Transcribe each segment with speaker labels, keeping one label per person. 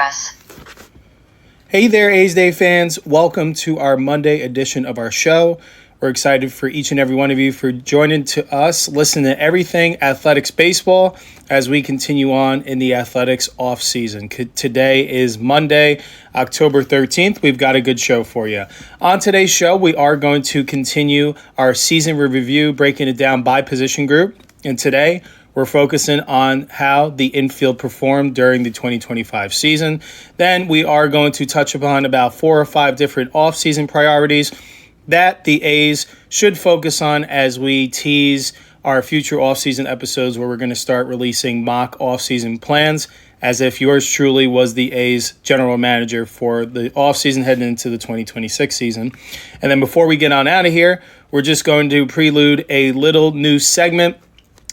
Speaker 1: progress.
Speaker 2: Hey there, A's Day fans. Welcome to our Monday edition of our show. We're excited for each and every one of you for joining to us, listening to everything athletics baseball as we continue on in the athletics off-season. Today is Monday, October 13th. We've got a good show for you. On today's show, we are going to continue our season review, breaking it down by position group. And today, we're focusing on how the infield performed during the 2025 season. Then we are going to touch upon about 4 or 5 different off-season priorities that the A's should focus on as we tease our future off-season episodes where we're going to start releasing mock off-season plans as if yours truly was the A's general manager for the off-season heading into the 2026 season. And then before we get on out of here, we're just going to prelude a little new segment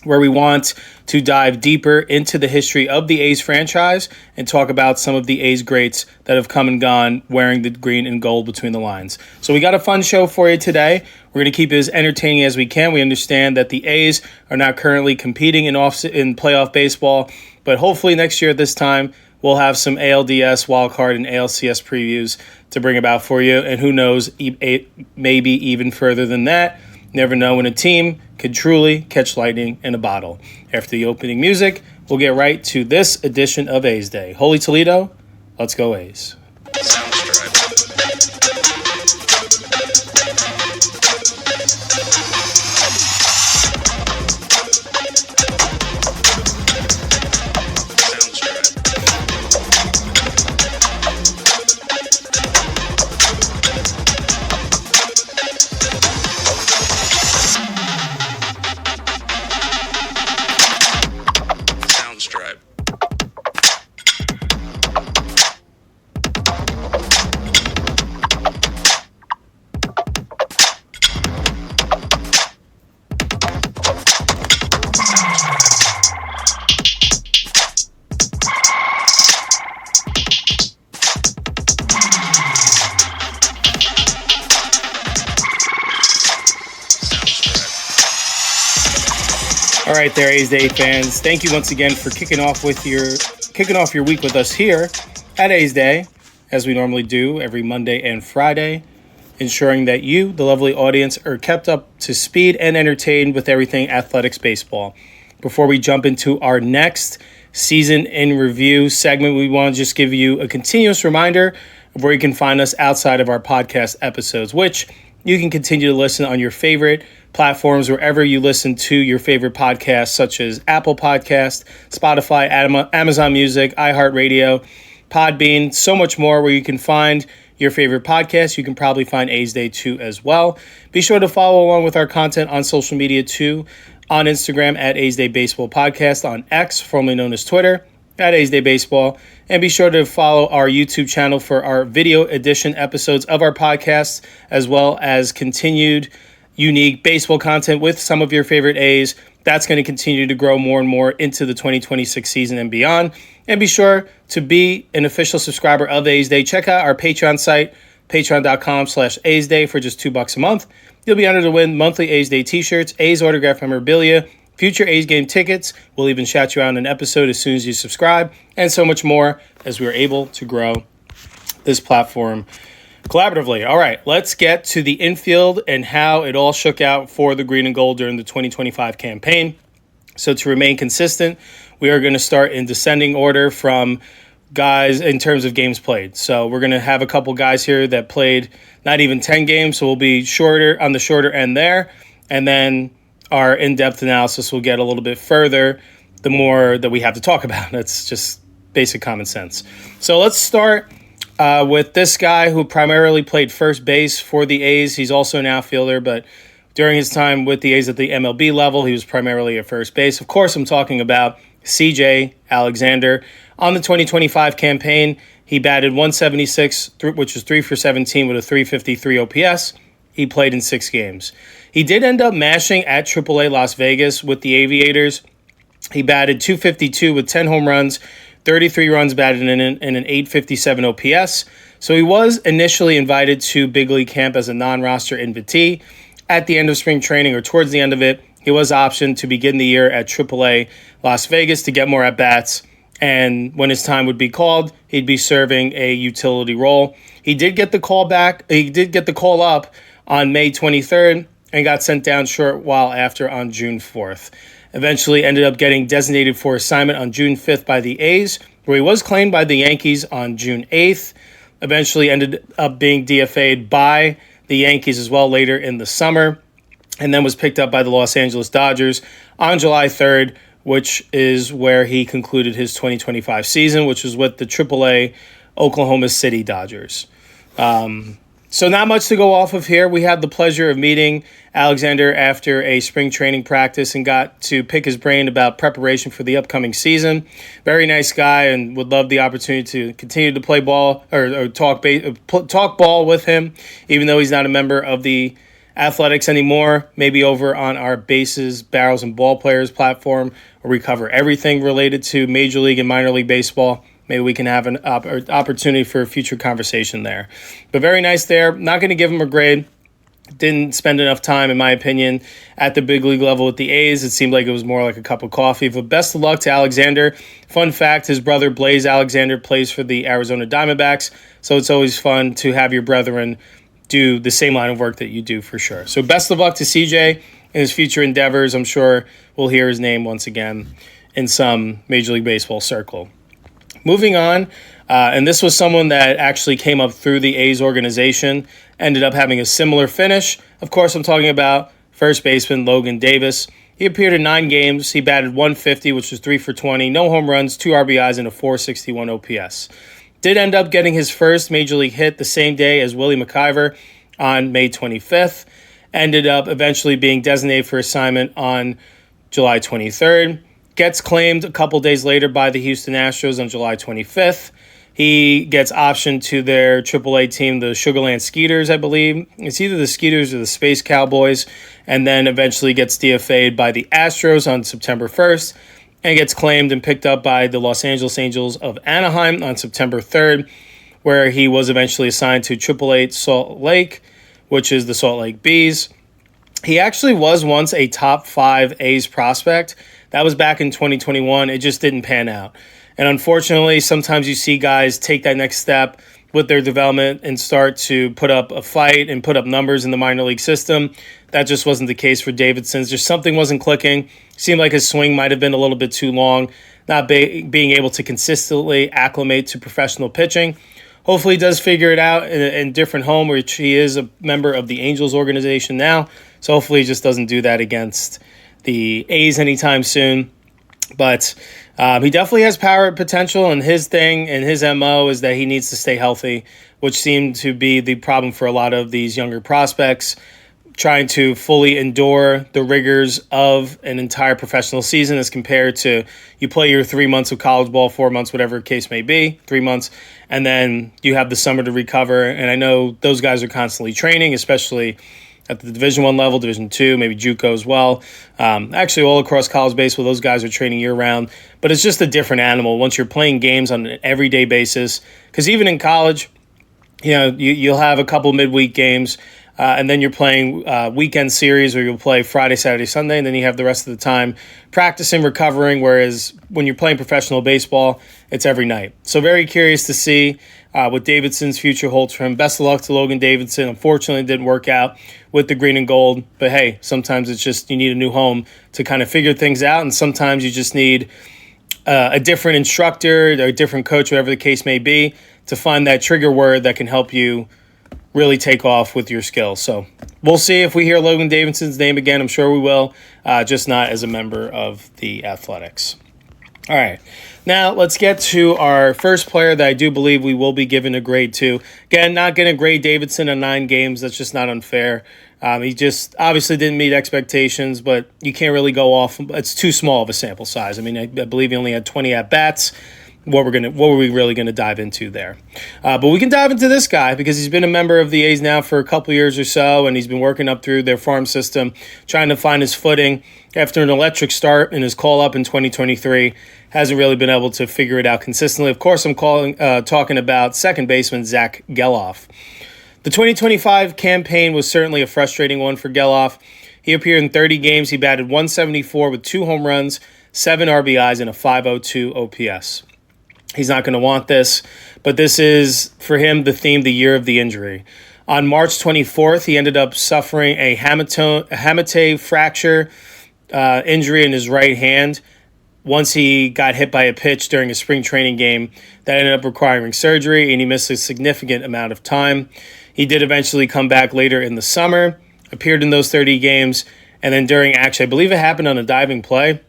Speaker 2: where we want to dive deeper into the history of the A's franchise and talk about some of the A's greats that have come and gone wearing the green and gold between the lines. So we got a fun show for you today. We're going to keep it as entertaining as we can. We understand that the A's are not currently competing in playoff baseball, but hopefully next year at this time, we'll have some ALDS, wildcard, and ALCS previews to bring about for you. And who knows, maybe even further than that. Never know when a team could truly catch lightning in a bottle. After the opening music, we'll get right to this edition of A's Day. Holy Toledo, let's go A's. All right there, A's Day fans. Thank you once again for kicking off your week with us here at A's Day, as we normally do every Monday and Friday, ensuring that you, the lovely audience, are kept up to speed and entertained with everything athletics baseball. Before we jump into our next season in review segment, we want to just give you a continuous reminder of where you can find us outside of our podcast episodes, which you can continue to listen on your favorite platforms wherever you listen to your favorite podcasts, such as Apple Podcast, Spotify, Amazon Music, iHeartRadio, Podbean, so much more where you can find your favorite podcast. You can probably find A's Day too as well. Be sure to follow along with our content on social media too, on Instagram at A's Day Baseball Podcast, on X, formerly known as Twitter, at A's Day Baseball, and be sure to follow our YouTube channel for our video edition episodes of our podcasts, as well as continued unique baseball content with some of your favorite A's. That's going to continue to grow more and more into the 2026 season and beyond. And be sure to be an official subscriber of A's Day. Check out our Patreon site, patreon.com/A's Day for just $2 a month. You'll be entered to win monthly A's Day t-shirts, A's autographed memorabilia, future A's game tickets. We'll even shout you out in an episode as soon as you subscribe, and so much more as we're able to grow this platform collaboratively. All right, let's get to the infield and how it all shook out for the green and gold during the 2025 campaign. So to remain consistent, we are going to start in descending order from guys in terms of games played. So we're going to have a couple guys here that played not even 10 games, so we'll be on the shorter end there. And then our in-depth analysis will get a little bit further the more that we have to talk about. That's just basic common sense. So let's start with this guy who primarily played first base for the A's. He's also an outfielder, but during his time with the A's at the MLB level, he was primarily at first base. Of course, I'm talking about C.J. Alexander. On the 2025 campaign, he batted .176, which was 3 for 17 with a .353 OPS. He played in 6 games. He did end up mashing at AAA Las Vegas with the Aviators. He batted .252 with 10 home runs, 33 runs batted in an .857 OPS. So he was initially invited to big league camp as a non-roster invitee. At the end of spring training, or towards the end of it, he was optioned to begin the year at AAA Las Vegas to get more at-bats And when his time would be called, he'd be serving a utility role. He did get the call back. He did get the call up on May 23rd and got sent down short while after on June 4th. Eventually ended up getting designated for assignment on June 5th by the A's, where he was claimed by the Yankees on June 8th. Eventually ended up being DFA'd by the Yankees as well later in the summer, and then was picked up by the Los Angeles Dodgers on July 3rd, which is where he concluded his 2025 season, which was with the AAA Oklahoma City Dodgers. So not much to go off of here. We had the pleasure of meeting Alexander after a spring training practice and got to pick his brain about preparation for the upcoming season. Very nice guy, and would love the opportunity to continue to play ball or talk ball with him, even though he's not a member of the Athletics anymore. Maybe over on our Bases, Barrels, and Ball Players platform, where we cover everything related to Major League and Minor League Baseball. Maybe we can have an opportunity for a future conversation there. But very nice there. Not going to give him a grade. Didn't spend enough time, in my opinion, at the big league level with the A's. It seemed like it was more like a cup of coffee. But best of luck to Alexander. Fun fact, his brother Blaze Alexander plays for the Arizona Diamondbacks. So it's always fun to have your brethren do the same line of work that you do for sure. So best of luck to CJ in his future endeavors. I'm sure we'll hear his name once again in some Major League Baseball circle. Moving on, and this was someone that actually came up through the A's organization, ended up having a similar finish. Of course, I'm talking about first baseman Logan Davis. He appeared in 9 games. He batted .150, which was 3 for 20, no home runs, 2 RBIs, and a .461 OPS. Did end up getting his first Major League hit the same day as Willie McIver on May 25th. Ended up eventually being designated for assignment on July 23rd. Gets claimed a couple days later by the Houston Astros on July 25th. He gets optioned to their AAA team, the Sugarland Skeeters, I believe. It's either the Skeeters or the Space Cowboys. And then eventually gets DFA'd by the Astros on September 1st. And gets claimed and picked up by the Los Angeles Angels of Anaheim on September 3rd, where he was eventually assigned to AAA Salt Lake, which is the Salt Lake Bees. He actually was once a top 5 A's prospect. That was back in 2021. It just didn't pan out. And unfortunately, sometimes you see guys take that next step with their development and start to put up a fight and put up numbers in the minor league system. That just wasn't the case for Davidson. Just something wasn't clicking. Seemed like his swing might have been a little bit too long, not being able to consistently acclimate to professional pitching. Hopefully he does figure it out in a different home, which he is a member of the Angels organization now. So hopefully he just doesn't do that against the A's anytime soon. But he definitely has power potential, and his thing and his MO is that he needs to stay healthy, which seemed to be the problem for a lot of these younger prospects, trying to fully endure the rigors of an entire professional season as compared to you play your 3 months of college ball, 4 months, whatever the case may be, 3 months, and then you have the summer to recover. And I know those guys are constantly training, especially at the Division I level, Division II, maybe JUCO as well. Actually, all across college baseball, those guys are training year-round. But it's just a different animal once you're playing games on an everyday basis. Because even in college, you'll have a couple midweek games, and then you're playing weekend series where you'll play Friday, Saturday, Sunday, and then you have the rest of the time practicing, recovering, whereas when you're playing professional baseball, it's every night. So very curious to see what Davidson's future holds for him. Best of luck to Logan Davidson. Unfortunately, it didn't work out with the green and gold, but hey, sometimes it's just you need a new home to kind of figure things out, and sometimes you just need a different instructor, or a different coach, whatever the case may be, to find that trigger word that can help you really take off with your skills. So we'll see if we hear Logan Davidson's name again. I'm sure we will, just not as a member of the Athletics. All right, now let's get to our first player that I do believe we will be giving a grade to. Again, not going to grade Davidson on 9 games. That's just not unfair. He just obviously didn't meet expectations, but you can't really go off. It's too small of a sample size. I mean, I believe he only had 20 at-bats. What were we really going to dive into there? But we can dive into this guy because he's been a member of the A's now for a couple years or so, and he's been working up through their farm system, trying to find his footing after an electric start in his call-up in 2023. Hasn't really been able to figure it out consistently. Of course, I'm talking about second baseman Zach Geloff. The 2025 campaign was certainly a frustrating one for Geloff. He appeared in 30 games. He batted .174 with 2 home runs, 7 RBIs, and a .502 OPS. He's not going to want this, but this is, for him, the theme, the year of the injury. On March 24th, he ended up suffering a hamate fracture injury in his right hand once he got hit by a pitch during a spring training game that ended up requiring surgery, and he missed a significant amount of time. He did eventually come back later in the summer, appeared in those 30 games, and then during action, I believe it happened on a diving play,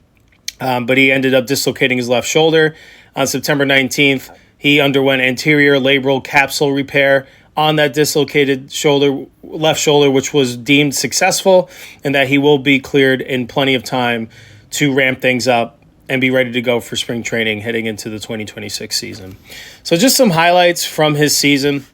Speaker 2: but he ended up dislocating his left shoulder. On September 19th, he underwent anterior labral capsule repair on that dislocated left shoulder, which was deemed successful, and that he will be cleared in plenty of time to ramp things up and be ready to go for spring training heading into the 2026 season. So just some highlights from his season.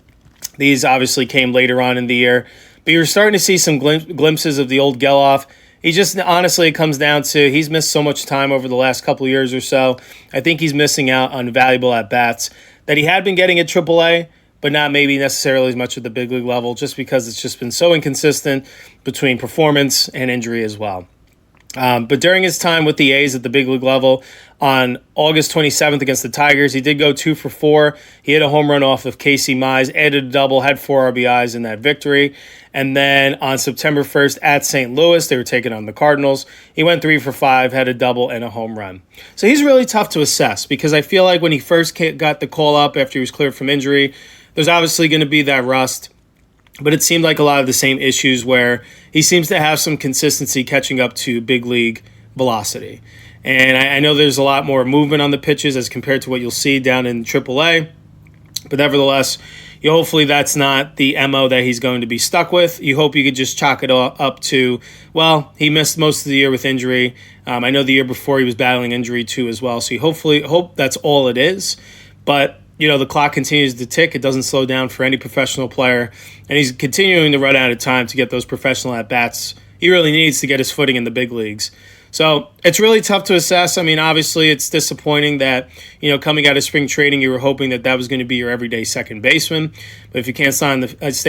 Speaker 2: These obviously came later on in the year, but you're starting to see some glimpses of the old Geloff. He just, honestly, it comes down to he's missed so much time over the last couple of years or so. I think he's missing out on valuable at-bats that he had been getting at AAA, but not maybe necessarily as much at the big league level, just because it's just been so inconsistent between performance and injury as well. But during his time with the A's at the big league level, on August 27th against the Tigers, he did go 2 for 4. He hit a home run off of Casey Mize, added a double, had 4 RBIs in that victory. And then on September 1st at St. Louis, they were taking on the Cardinals. He went 3 for 5, had a double and a home run. So he's really tough to assess because I feel like when he first got the call up after he was cleared from injury, there's obviously going to be that rust. But it seemed like a lot of the same issues where he seems to have some consistency catching up to big league velocity. And I know there's a lot more movement on the pitches as compared to what you'll see down in AAA. But nevertheless, hopefully that's not the MO that he's going to be stuck with. You hope you could just chalk it up to, well, he missed most of the year with injury. I know the year before he was battling injury too as well. So you hope that's all it is. But the clock continues to tick. It doesn't slow down for any professional player. And he's continuing to run out of time to get those professional at-bats he really needs to get his footing in the big leagues. So it's really tough to assess. I mean, obviously it's disappointing that, coming out of spring training, you were hoping that was going to be your everyday second baseman. But if you can't stay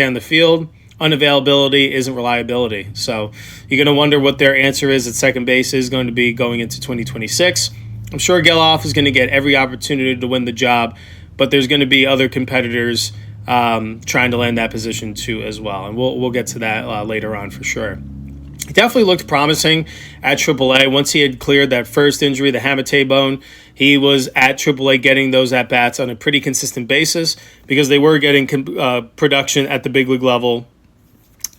Speaker 2: on the field, unavailability isn't reliability. So you're going to wonder what their answer is at second base is going to be going into 2026. I'm sure Geloff is going to get every opportunity to win the job, but there's going to be other competitors trying to land that position too as well. And we'll get to that later on for sure. He definitely looked promising at AAA. Once he had cleared that first injury, the hamate bone, he was at AAA getting those at-bats on a pretty consistent basis because they were getting production at the big league level,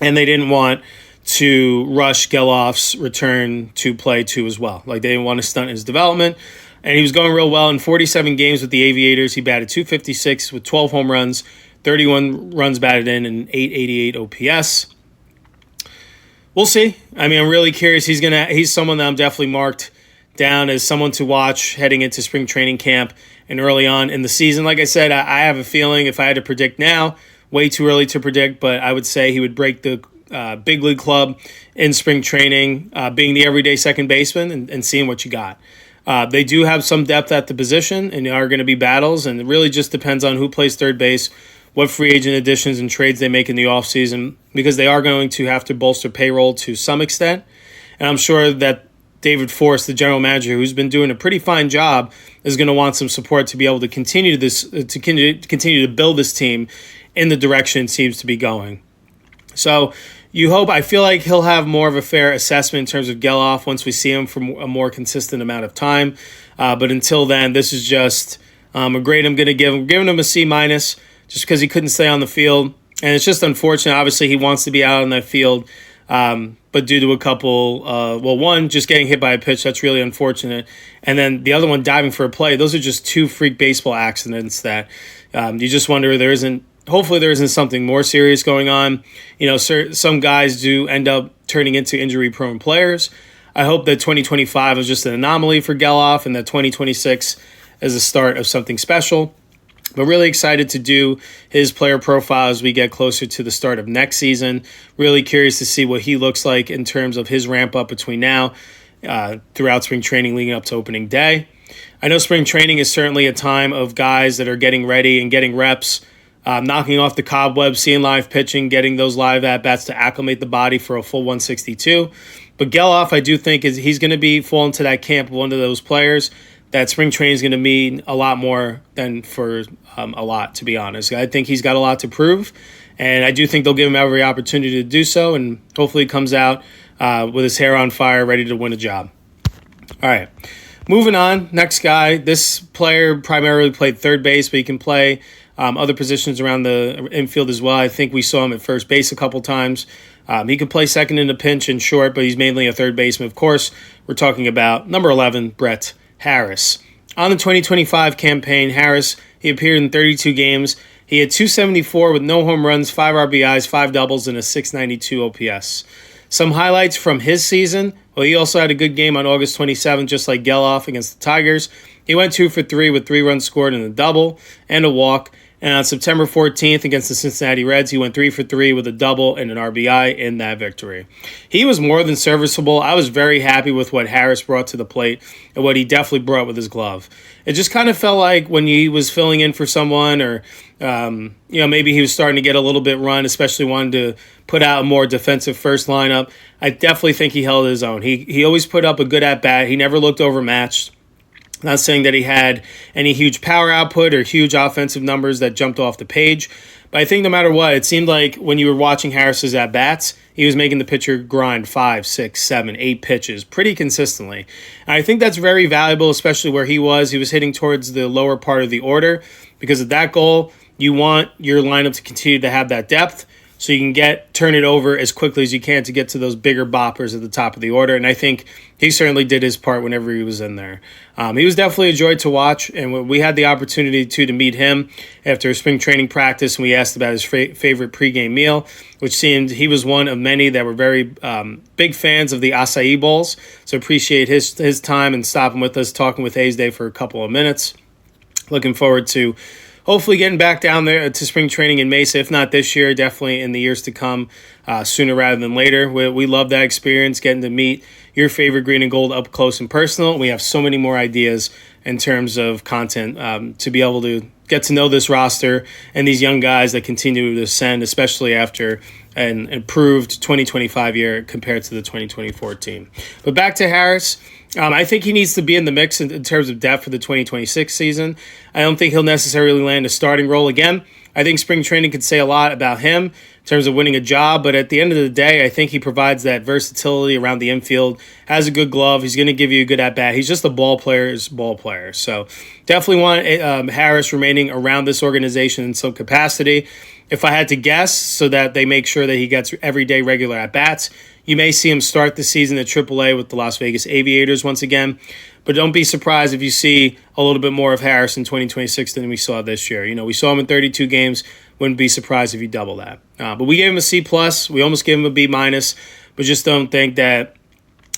Speaker 2: and they didn't want to rush Geloff's return to play too as well. Like, they didn't want to stunt his development, and he was going real well. In 47 games with the Aviators, he batted .256 with 12 home runs, 31 runs batted in, and .888 OPS. We'll see. I mean, I'm really curious. He's someone that I'm definitely marked down as someone to watch heading into spring training camp and early on in the season. Like I said, I have a feeling if I had to predict now, way too early to predict, but I would say he would break the big league club in spring training, being the everyday second baseman and seeing what you got. They do have some depth at the position, and there are going to be battles, and it really just depends on who plays third base, what free agent additions and trades they make in the offseason, because they are going to have to bolster payroll to some extent. And I'm sure that David Force, the general manager, who's been doing a pretty fine job, is going to want some support to be able to continue to build this team in the direction it seems to be going. So I feel like he'll have more of a fair assessment in terms of Geloff once we see him for a more consistent amount of time. But until then, this is just a grade I'm going to give him. I'm giving him a C- just because he couldn't stay on the field. And it's just unfortunate. Obviously, he wants to be out on that field. But due to a couple, one, just getting hit by a pitch, that's really unfortunate. And then the other one, diving for a play. Those are just two freak baseball accidents that you just wonder hopefully there isn't something more serious going on. Some guys do end up turning into injury-prone players. I hope that 2025 is just an anomaly for Geloff and that 2026 is the start of something special. But really excited to do his player profile as we get closer to the start of next season. Really curious to see what he looks like in terms of his ramp up between now throughout spring training leading up to opening day. I know spring training is certainly a time of guys that are getting ready and getting reps, knocking off the cobwebs, seeing live pitching, getting those live at-bats to acclimate the body for a full 162. But Geloff, I do think he's going to fall into that camp of one of those players that spring training is going to mean a lot more than for a lot, to be honest. I think he's got a lot to prove, and I do think they'll give him every opportunity to do so, and hopefully he comes out with his hair on fire, ready to win a job. All right, moving on. Next guy, this player primarily played third base, but he can play other positions around the infield as well. I think we saw him at first base a couple times. He can play second in a pinch and short, but he's mainly a third baseman. Of course, we're talking about number 11, Brett Harris. On the 2025 campaign, Harris, he appeared in 32 games. He had 274 with no home runs, 5 RBIs, 5 doubles, and a 692 OPS. Some highlights from his season. Well, he also had a good game on August 27th, just like Geloff against the Tigers. He went 2 for 3 with 3 runs scored and a double and a walk. And on September 14th against the Cincinnati Reds, he went 3 for 3 with a double and an RBI in that victory. He was more than serviceable. I was very happy with what Harris brought to the plate and what he definitely brought with his glove. It just kind of felt like when he was filling in for someone, or maybe he was starting to get a little bit run, especially wanted to put out a more defensive first lineup. I definitely think he held his own. He always put up a good at-bat. He never looked overmatched. Not saying that he had any huge power output or huge offensive numbers that jumped off the page, but I think no matter what, it seemed like when you were watching Harris's at-bats, he was making the pitcher grind 5, 6, 7, 8 pitches pretty consistently. And I think that's very valuable, especially where he was. He was hitting towards the lower part of the order. Because of that goal, you want your lineup to continue to have that depth, so you can turn it over as quickly as you can to get to those bigger boppers at the top of the order. And I think he certainly did his part whenever he was in there. He was definitely a joy to watch, and we had the opportunity to meet him after spring training practice, and we asked about his favorite pregame meal, which seemed he was one of many that were very big fans of the acai bowls. So appreciate his time and stopping with us, talking with Hayes Day for a couple of minutes. Looking forward to hopefully getting back down there to spring training in Mesa, if not this year, definitely in the years to come, sooner rather than later. We love that experience, getting to meet your favorite green and gold up close and personal. We have so many more ideas in terms of content to be able to get to know this roster and these young guys that continue to ascend, especially after an improved 2025 year compared to the 2024 team. But back to Harris. I think he needs to be in the mix in terms of depth for the 2026 season. I don't think he'll necessarily land a starting role again. I think spring training could say a lot about him in terms of winning a job, but at the end of the day, I think he provides that versatility around the infield, has a good glove, he's going to give you a good at-bat. He's just a ball player's ball player. So definitely want Harris remaining around this organization in some capacity. If I had to guess, so that they make sure that he gets everyday regular at-bats, you may see him start the season at AAA with the Las Vegas Aviators once again. But don't be surprised if you see a little bit more of Harris in 2026 than we saw this year. We saw him in 32 games. Wouldn't be surprised if you double that. But we gave him a C+. We almost gave him a B-, but just don't think that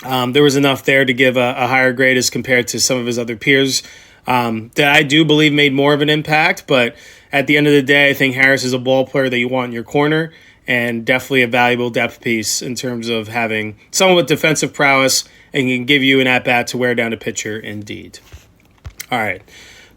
Speaker 2: there was enough there to give a higher grade as compared to some of his other peers that I do believe made more of an impact. But at the end of the day, I think Harris is a ball player that you want in your corner, and definitely a valuable depth piece in terms of having someone with defensive prowess and can give you an at-bat to wear down a pitcher indeed. All right,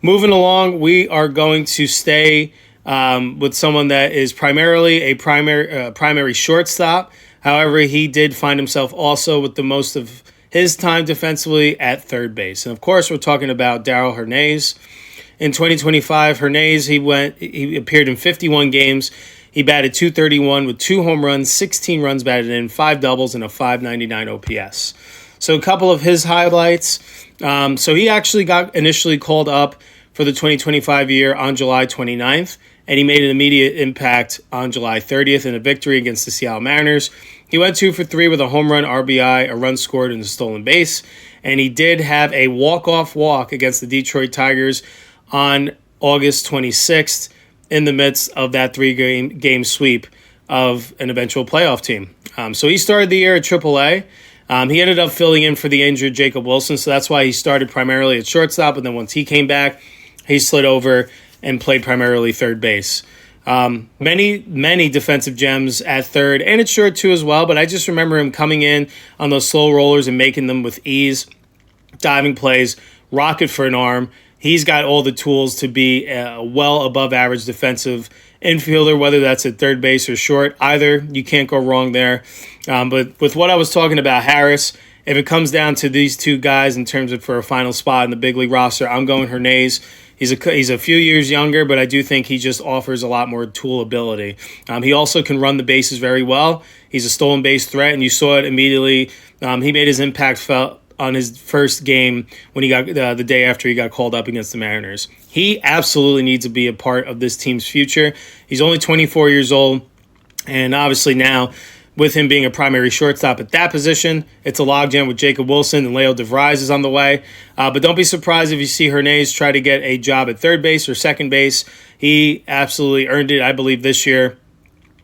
Speaker 2: moving along, we are going to stay with someone that is primarily a primary shortstop. However, he did find himself also with the most of his time defensively at third base. And of course, we're talking about Darell Hernaiz. In 2025, Hernaiz, he appeared in 51 games. He batted .231 with 2 home runs, 16 runs batted in, 5 doubles, and a .599 OPS. So a couple of his highlights. So he actually got initially called up for the 2025 year on July 29th, and he made an immediate impact on July 30th in a victory against the Seattle Mariners. He went 2 for 3 with a home run, RBI, a run scored, and a stolen base. And he did have a walk-off walk against the Detroit Tigers on August 26th. In the midst of that 3-game sweep of an eventual playoff team. So he started the year at AAA. He ended up filling in for the injured Jacob Wilson, so that's why he started primarily at shortstop, and then once he came back, he slid over and played primarily third base. Many defensive gems at third, and at short too as well, but I just remember him coming in on those slow rollers and making them with ease, diving plays, rocket for an arm. He's got all the tools to be a well above average defensive infielder, whether that's at third base or short. Either, you can't go wrong there. But with what I was talking about Harris if it comes down to these two guys in terms of for a final spot in the big league roster, I'm going Hernandez. He's a few years younger, but I do think he just offers a lot more tool ability. He also can run the bases very well. He's a stolen base threat, and you saw it immediately. He made his impact felt on his first game when he got the day after he got called up against the Mariners. He absolutely needs to be a part of this team's future. He's only 24 years old, and obviously now, with him being a primary shortstop at that position, it's a logjam with Jacob Wilson, and Leo DeVries is on the way. But don't be surprised if you see Hernandez try to get a job at third base or second base. He absolutely earned it, I believe, this year.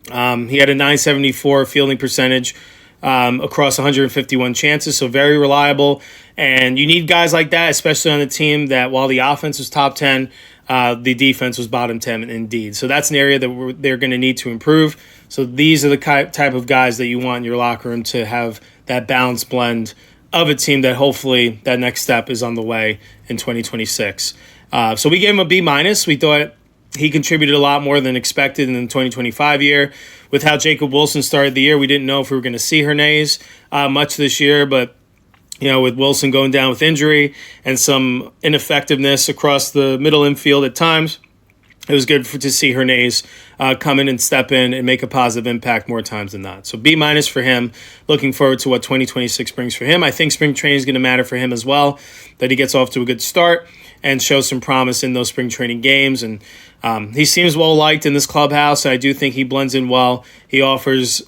Speaker 2: He had a .974 fielding percentage across 151 chances, so very reliable. And you need guys like that, especially on a team that while the offense was top 10, the defense was bottom 10 indeed. So that's an area that they're going to need to improve. So these are the type of guys that you want in your locker room to have that balanced blend of a team that hopefully that next step is on the way in 2026. So we gave him a B-. We thought he contributed a lot more than expected in the 2025 year. With how Jacob Wilson started the year, we didn't know if we were going to see Hernandez much this year, but with Wilson going down with injury and some ineffectiveness across the middle infield at times, it was good to see Hernandez come in and step in and make a positive impact more times than not. So B- for him. Looking forward to what 2026 brings for him. I think spring training is going to matter for him as well, that he gets off to a good start and shows some promise in those spring training games. And he seems well-liked in this clubhouse. I do think he blends in well. He offers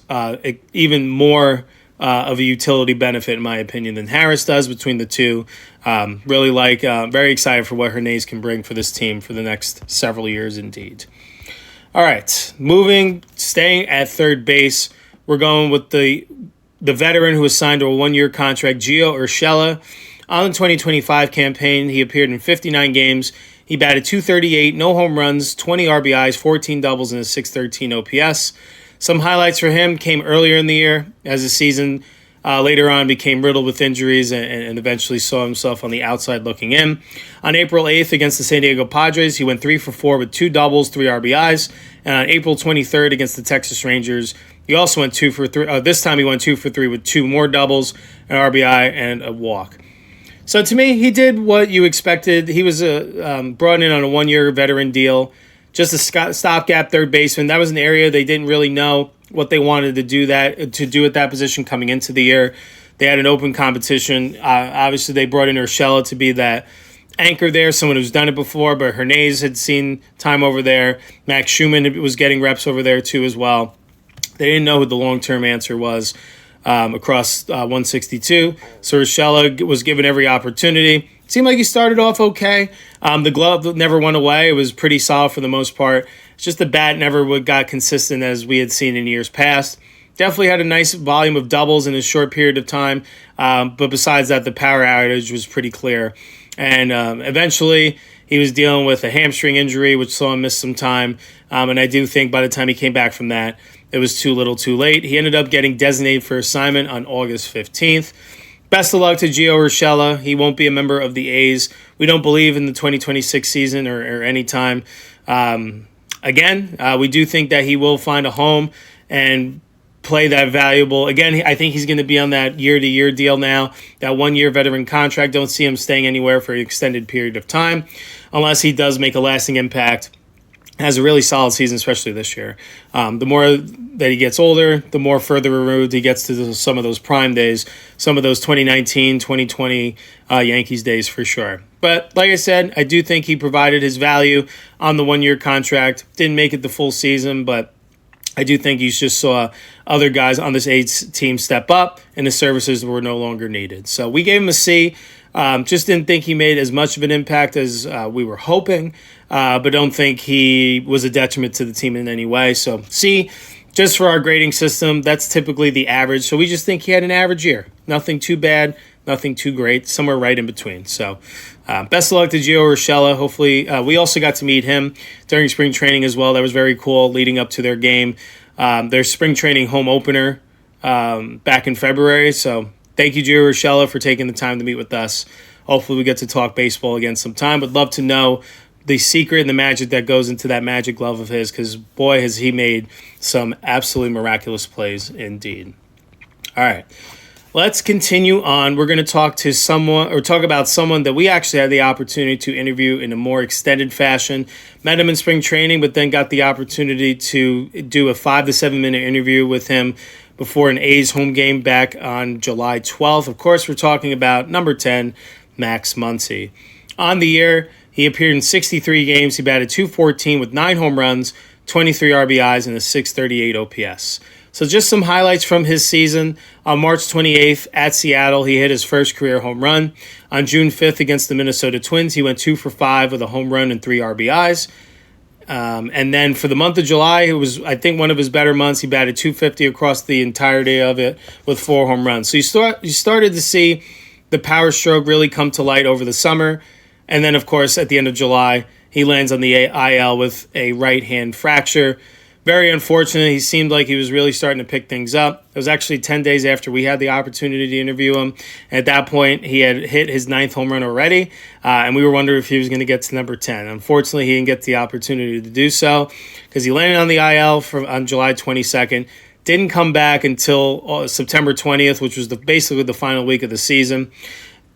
Speaker 2: even more of a utility benefit, in my opinion, than Harris does between the two. Very excited for what Hernandez can bring for this team for the next several years indeed. All right, staying at third base, we're going with the veteran who was signed to a one-year contract, Gio Urshela. On the 2025 campaign, he appeared in 59 games. He batted .238, no home runs, 20 RBIs, 14 doubles, and a .613 OPS. Some highlights for him came earlier in the year as the season later on became riddled with injuries and eventually saw himself on the outside looking in. On April 8th against the San Diego Padres, he went 3 for 4 with 2 doubles, 3 RBIs. And on April 23rd against the Texas Rangers, he also went 2 for 3. This time he went 2 for 3 with 2 more doubles, an RBI, and a walk. So to me, he did what you expected. He was brought in on a one-year veteran deal, just a stopgap third baseman. That was an area they didn't really know what they wanted to do at that position coming into the year. They had an open competition. Obviously, they brought in Urshela to be that anchor there, someone who's done it before, but Hernandez had seen time over there. Max Schumann was getting reps over there too as well. They didn't know who the long-term answer was across 162. So Urshela was given every opportunity. Seemed like he started off okay. The glove never went away. It was pretty solid for the most part. It's just the bat never got consistent as we had seen in years past. Definitely had a nice volume of doubles in a short period of time. But besides that, the power outage was pretty clear. And eventually, he was dealing with a hamstring injury, which saw him miss some time. And I do think by the time he came back from that, it was too little too late. He ended up getting designated for assignment on August 15th. Best of luck to Gio Urshela. He won't be a member of the A's. We don't believe in the 2026 season or any time. We do think that he will find a home and play that valuable. Again, I think he's going to be on that year-to-year deal now, that one-year veteran contract. Don't see him staying anywhere for an extended period of time unless he does make a lasting impact. Has a really solid season, especially this year. The more that he gets older, the more further removed he gets to some of those prime days, some of those 2019, 2020 Yankees days for sure. But like I said, I do think he provided his value on the one-year contract. Didn't make it the full season, but I do think you just saw other guys on this A's team step up, and his services were no longer needed. So we gave him a C. Just didn't think he made as much of an impact as we were hoping, but don't think he was a detriment to the team in any way. So C, just for our grading system, that's typically the average. So we just think he had an average year. Nothing too bad, nothing too great, somewhere right in between. So best of luck to Gio Urshela. Hopefully, we also got to meet him during spring training as well. That was very cool leading up to their game, their spring training home opener back in February. So thank you, Gio Urshela, for taking the time to meet with us. Hopefully we get to talk baseball again sometime. Would love to know the secret and the magic that goes into that magic glove of his, because, boy, has he made some absolutely miraculous plays indeed. All right. Let's continue on. We're going to talk about someone that we actually had the opportunity to interview in a more extended fashion. Met him in spring training, but then got the opportunity to do a 5 to 7 minute interview with him before an A's home game back on July 12th. Of course, we're talking about number 10, Max Muncy. On the year, he appeared in 63 games. He batted .214 with 9 home runs, 23 RBIs, and a .638 OPS. So just some highlights from his season. On March 28th at Seattle, he hit his first career home run. On June 5th against the Minnesota Twins, he went 2 for 5 with a home run and 3 RBIs. And then for the month of July, it was, I think, one of his better months. He batted .250 across the entirety of it with 4 home runs. So you started to see the power stroke really come to light over the summer. And then, of course, at the end of July, he lands on the IL with a right hand fracture. Very unfortunate. He seemed like he was really starting to pick things up. It was actually 10 days after we had the opportunity to interview him. At that point, he had hit his 9th home run already, and we were wondering if he was going to get to number 10. Unfortunately, he didn't get the opportunity to do so because he landed on the IL on July 22nd. Didn't come back until September 20th, which was basically the final week of the season.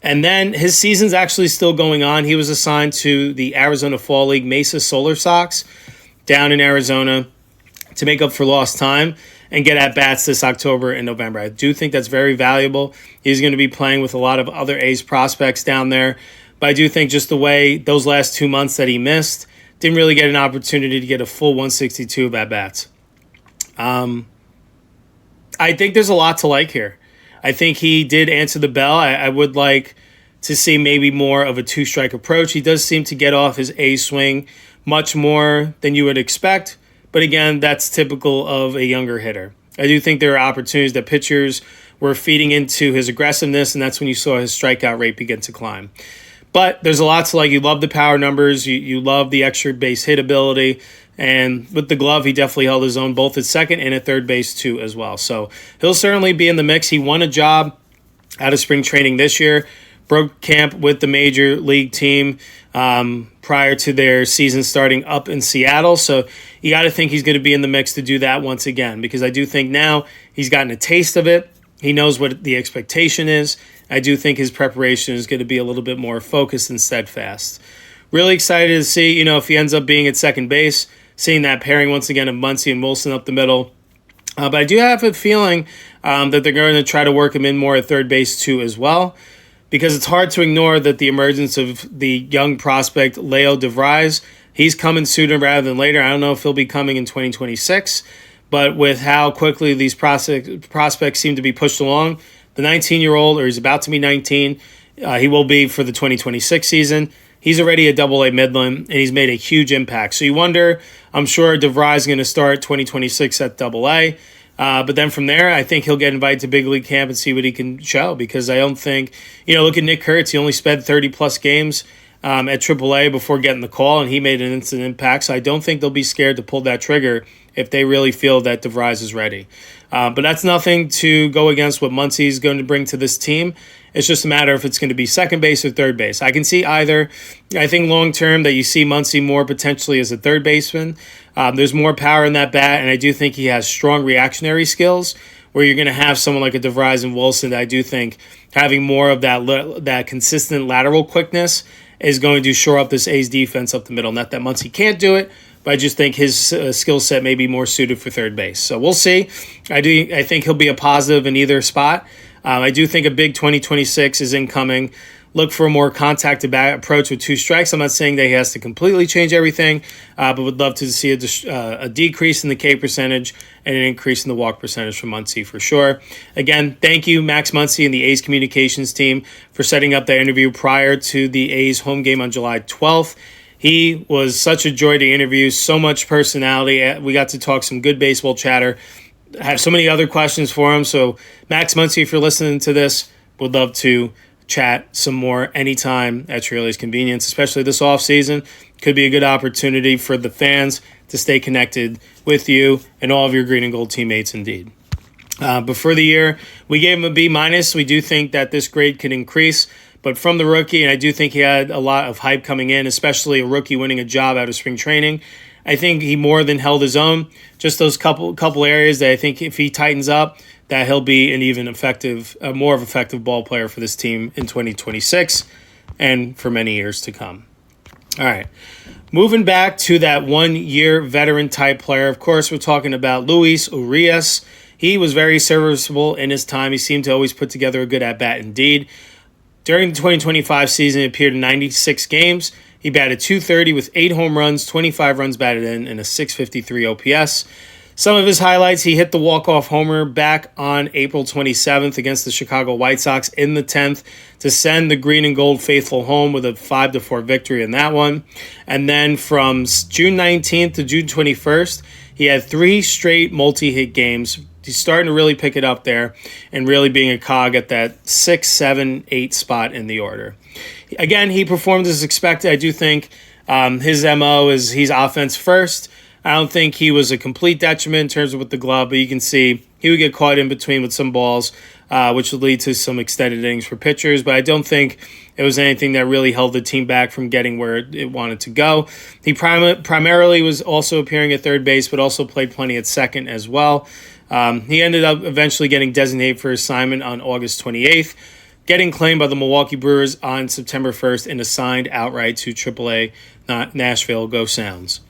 Speaker 2: And then his season's actually still going on. He was assigned to the Arizona Fall League Mesa Solar Sox down in Arizona to make up for lost time and get at-bats this October and November. I do think that's very valuable. He's going to be playing with a lot of other A's prospects down there. But I do think just the way those last 2 months that he missed, didn't really get an opportunity to get a full 162 of at-bats. I think there's a lot to like here. I think he did answer the bell. I would like to see maybe more of a two-strike approach. He does seem to get off his A swing much more than you would expect. But again, that's typical of a younger hitter. I do think there are opportunities that pitchers were feeding into his aggressiveness, and that's when you saw his strikeout rate begin to climb. But there's a lot to like. You love the power numbers. You love the extra base hit ability. And with the glove, he definitely held his own both at second and at third base too as well. So he'll certainly be in the mix. He won a job out of spring training this year. Broke camp with the major league team prior to their season starting up in Seattle. So you got to think he's going to be in the mix to do that once again, because I do think now he's gotten a taste of it. He knows what the expectation is. I do think his preparation is going to be a little bit more focused and steadfast. Really excited to see, if he ends up being at second base, seeing that pairing once again of Muncy and Wilson up the middle. But I do have a feeling that they're going to try to work him in more at third base too as well, because it's hard to ignore that the emergence of the young prospect Leo DeVries, he's coming sooner rather than later. I don't know if he'll be coming in 2026, but with how quickly these prospects seem to be pushed along, the 19-year-old, or he's about to be 19, he will be for the 2026 season. He's already a Double-A Midland, and he's made a huge impact. So you wonder, I'm sure DeVries is going to start 2026 at Double-A. But then from there, I think he'll get invited to big league camp and see what he can show, because I don't think, look at Nick Kurtz. He only spent 30-plus games at AAA before getting the call, and he made an instant impact. So I don't think they'll be scared to pull that trigger if they really feel that DeVries is ready. But that's nothing to go against what Muncy is going to bring to this team. It's just a matter if it's going to be second base or third base. I can see either. I think long-term that you see Muncy more potentially as a third baseman. There's more power in that bat, and I do think he has strong reactionary skills, where you're going to have someone like a DeVries and Wilson that I do think having more of that consistent lateral quickness is going to shore up this A's defense up the middle. Not that Muncy can't do it, but I just think his skill set may be more suited for third base. So we'll see. I think he'll be a positive in either spot. I do think a big 2026 is incoming. Look for a more contacted approach with 2 strikes. I'm not saying that he has to completely change everything, but would love to see a decrease in the K percentage and an increase in the walk percentage from Muncy for sure. Again, thank you, Max Muncy and the A's communications team, for setting up that interview prior to the A's home game on July 12th. He was such a joy to interview, so much personality. We got to talk some good baseball chatter. I have so many other questions for him. So, Max Muncy, if you're listening to this, would love to chat some more anytime at your earliest convenience, especially this offseason. Could be a good opportunity for the fans to stay connected with you and all of your green and gold teammates indeed. But for the year, we gave him a B-. We do think that this grade could increase. But from the rookie, and I do think he had a lot of hype coming in, especially a rookie winning a job out of spring training, I think he more than held his own. Just those couple areas that I think if he tightens up, that he'll be an even more effective ball player for this team in 2026 and for many years to come. All right. Moving back to that 1-year veteran type player, of course, we're talking about Luis Urias. He was very serviceable in his time. He seemed to always put together a good at-bat indeed. During the 2025 season, he appeared in 96 games. He batted .230 with 8 home runs, 25 runs batted in, and a .653 OPS. Some of his highlights, he hit the walk-off homer back on April 27th against the Chicago White Sox in the 10th to send the green and gold faithful home with a 5-4 victory in that one. And then from June 19th to June 21st, he had 3 straight multi-hit games. He's starting to really pick it up there and really being a cog at that 6, 7, 8 spot in the order. Again, he performed as expected. I do think his MO is he's offense first. I don't think he was a complete detriment in terms of with the glove, but you can see he would get caught in between with some balls, which would lead to some extended innings for pitchers. But I don't think it was anything that really held the team back from getting where it wanted to go. He primarily was also appearing at third base, but also played plenty at second as well. He ended up eventually getting designated for assignment on August 28th, getting claimed by the Milwaukee Brewers on September 1st and assigned outright to AAA Nashville. Go Sounds.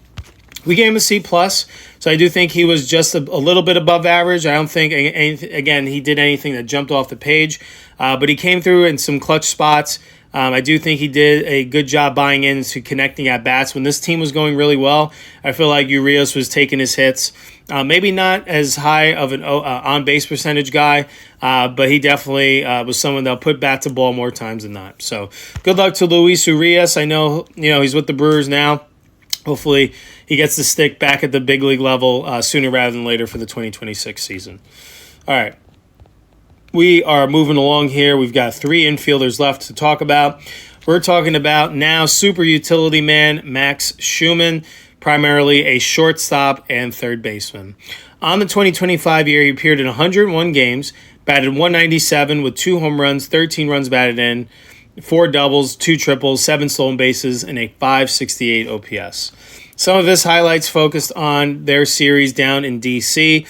Speaker 2: We gave him a C+, so I do think he was just a little bit above average. I don't think, again, he did anything that jumped off the page, but he came through in some clutch spots. I do think he did a good job buying into connecting at bats. When this team was going really well, I feel like Urias was taking his hits. Maybe not as high of an on-base percentage guy, but he definitely was someone that'll put bat to ball more times than not. So good luck to Luis Urias. I know he's with the Brewers now. Hopefully he gets the stick back at the big league level sooner rather than later for the 2026 season. All right. We are moving along here. We've got 3 infielders left to talk about. We're talking about now super utility man Max Schumann, primarily a shortstop and third baseman. On the 2025 year, he appeared in 101 games, batted .197 with 2 home runs, 13 runs batted in, 4 doubles, 2 triples, 7 stolen bases, and a .568 OPS. Some of his highlights focused on their series down in D.C.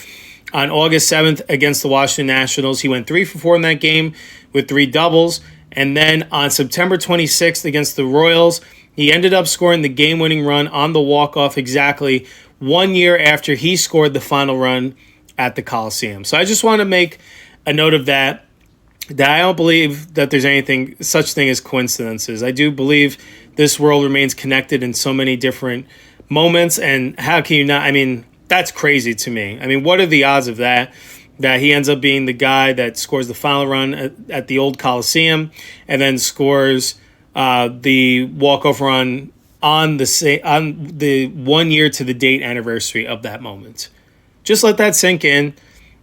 Speaker 2: On August 7th against the Washington Nationals, he went 3 for 4 in that game with 3 doubles. And then on September 26th against the Royals, he ended up scoring the game-winning run on the walk-off exactly 1 year after he scored the final run at the Coliseum. So I just want to make a note of that I don't believe that there's anything such thing as coincidences. I do believe this world remains connected in so many different moments, and how can you not? I mean, that's crazy to me. I mean, what are the odds of that he ends up being the guy that scores the final run at the old Coliseum and then scores the walk-off run on the 1 year to the date anniversary of that moment? Just let that sink in.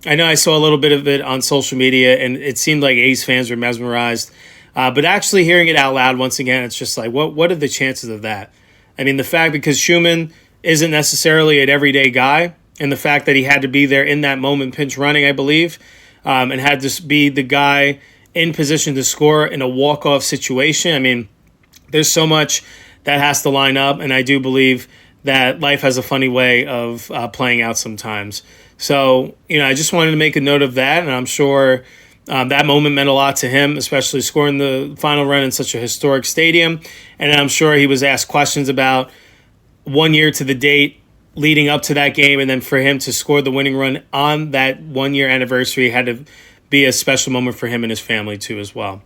Speaker 2: I know I saw a little bit of it on social media, and it seemed like A's fans were mesmerized. But actually hearing it out loud once again, it's just like, what are the chances of that? I mean, the fact because Schumann isn't necessarily an everyday guy, and the fact that he had to be there in that moment pinch running, I believe, and had to be the guy in position to score in a walk-off situation. I mean, there's so much that has to line up, and I do believe that life has a funny way of playing out sometimes. So, I just wanted to make a note of that, and I'm sure that moment meant a lot to him, especially scoring the final run in such a historic stadium. And I'm sure he was asked questions about 1 year to the date leading up to that game, and then for him to score the winning run on that 1 year anniversary had to be a special moment for him and his family too as well.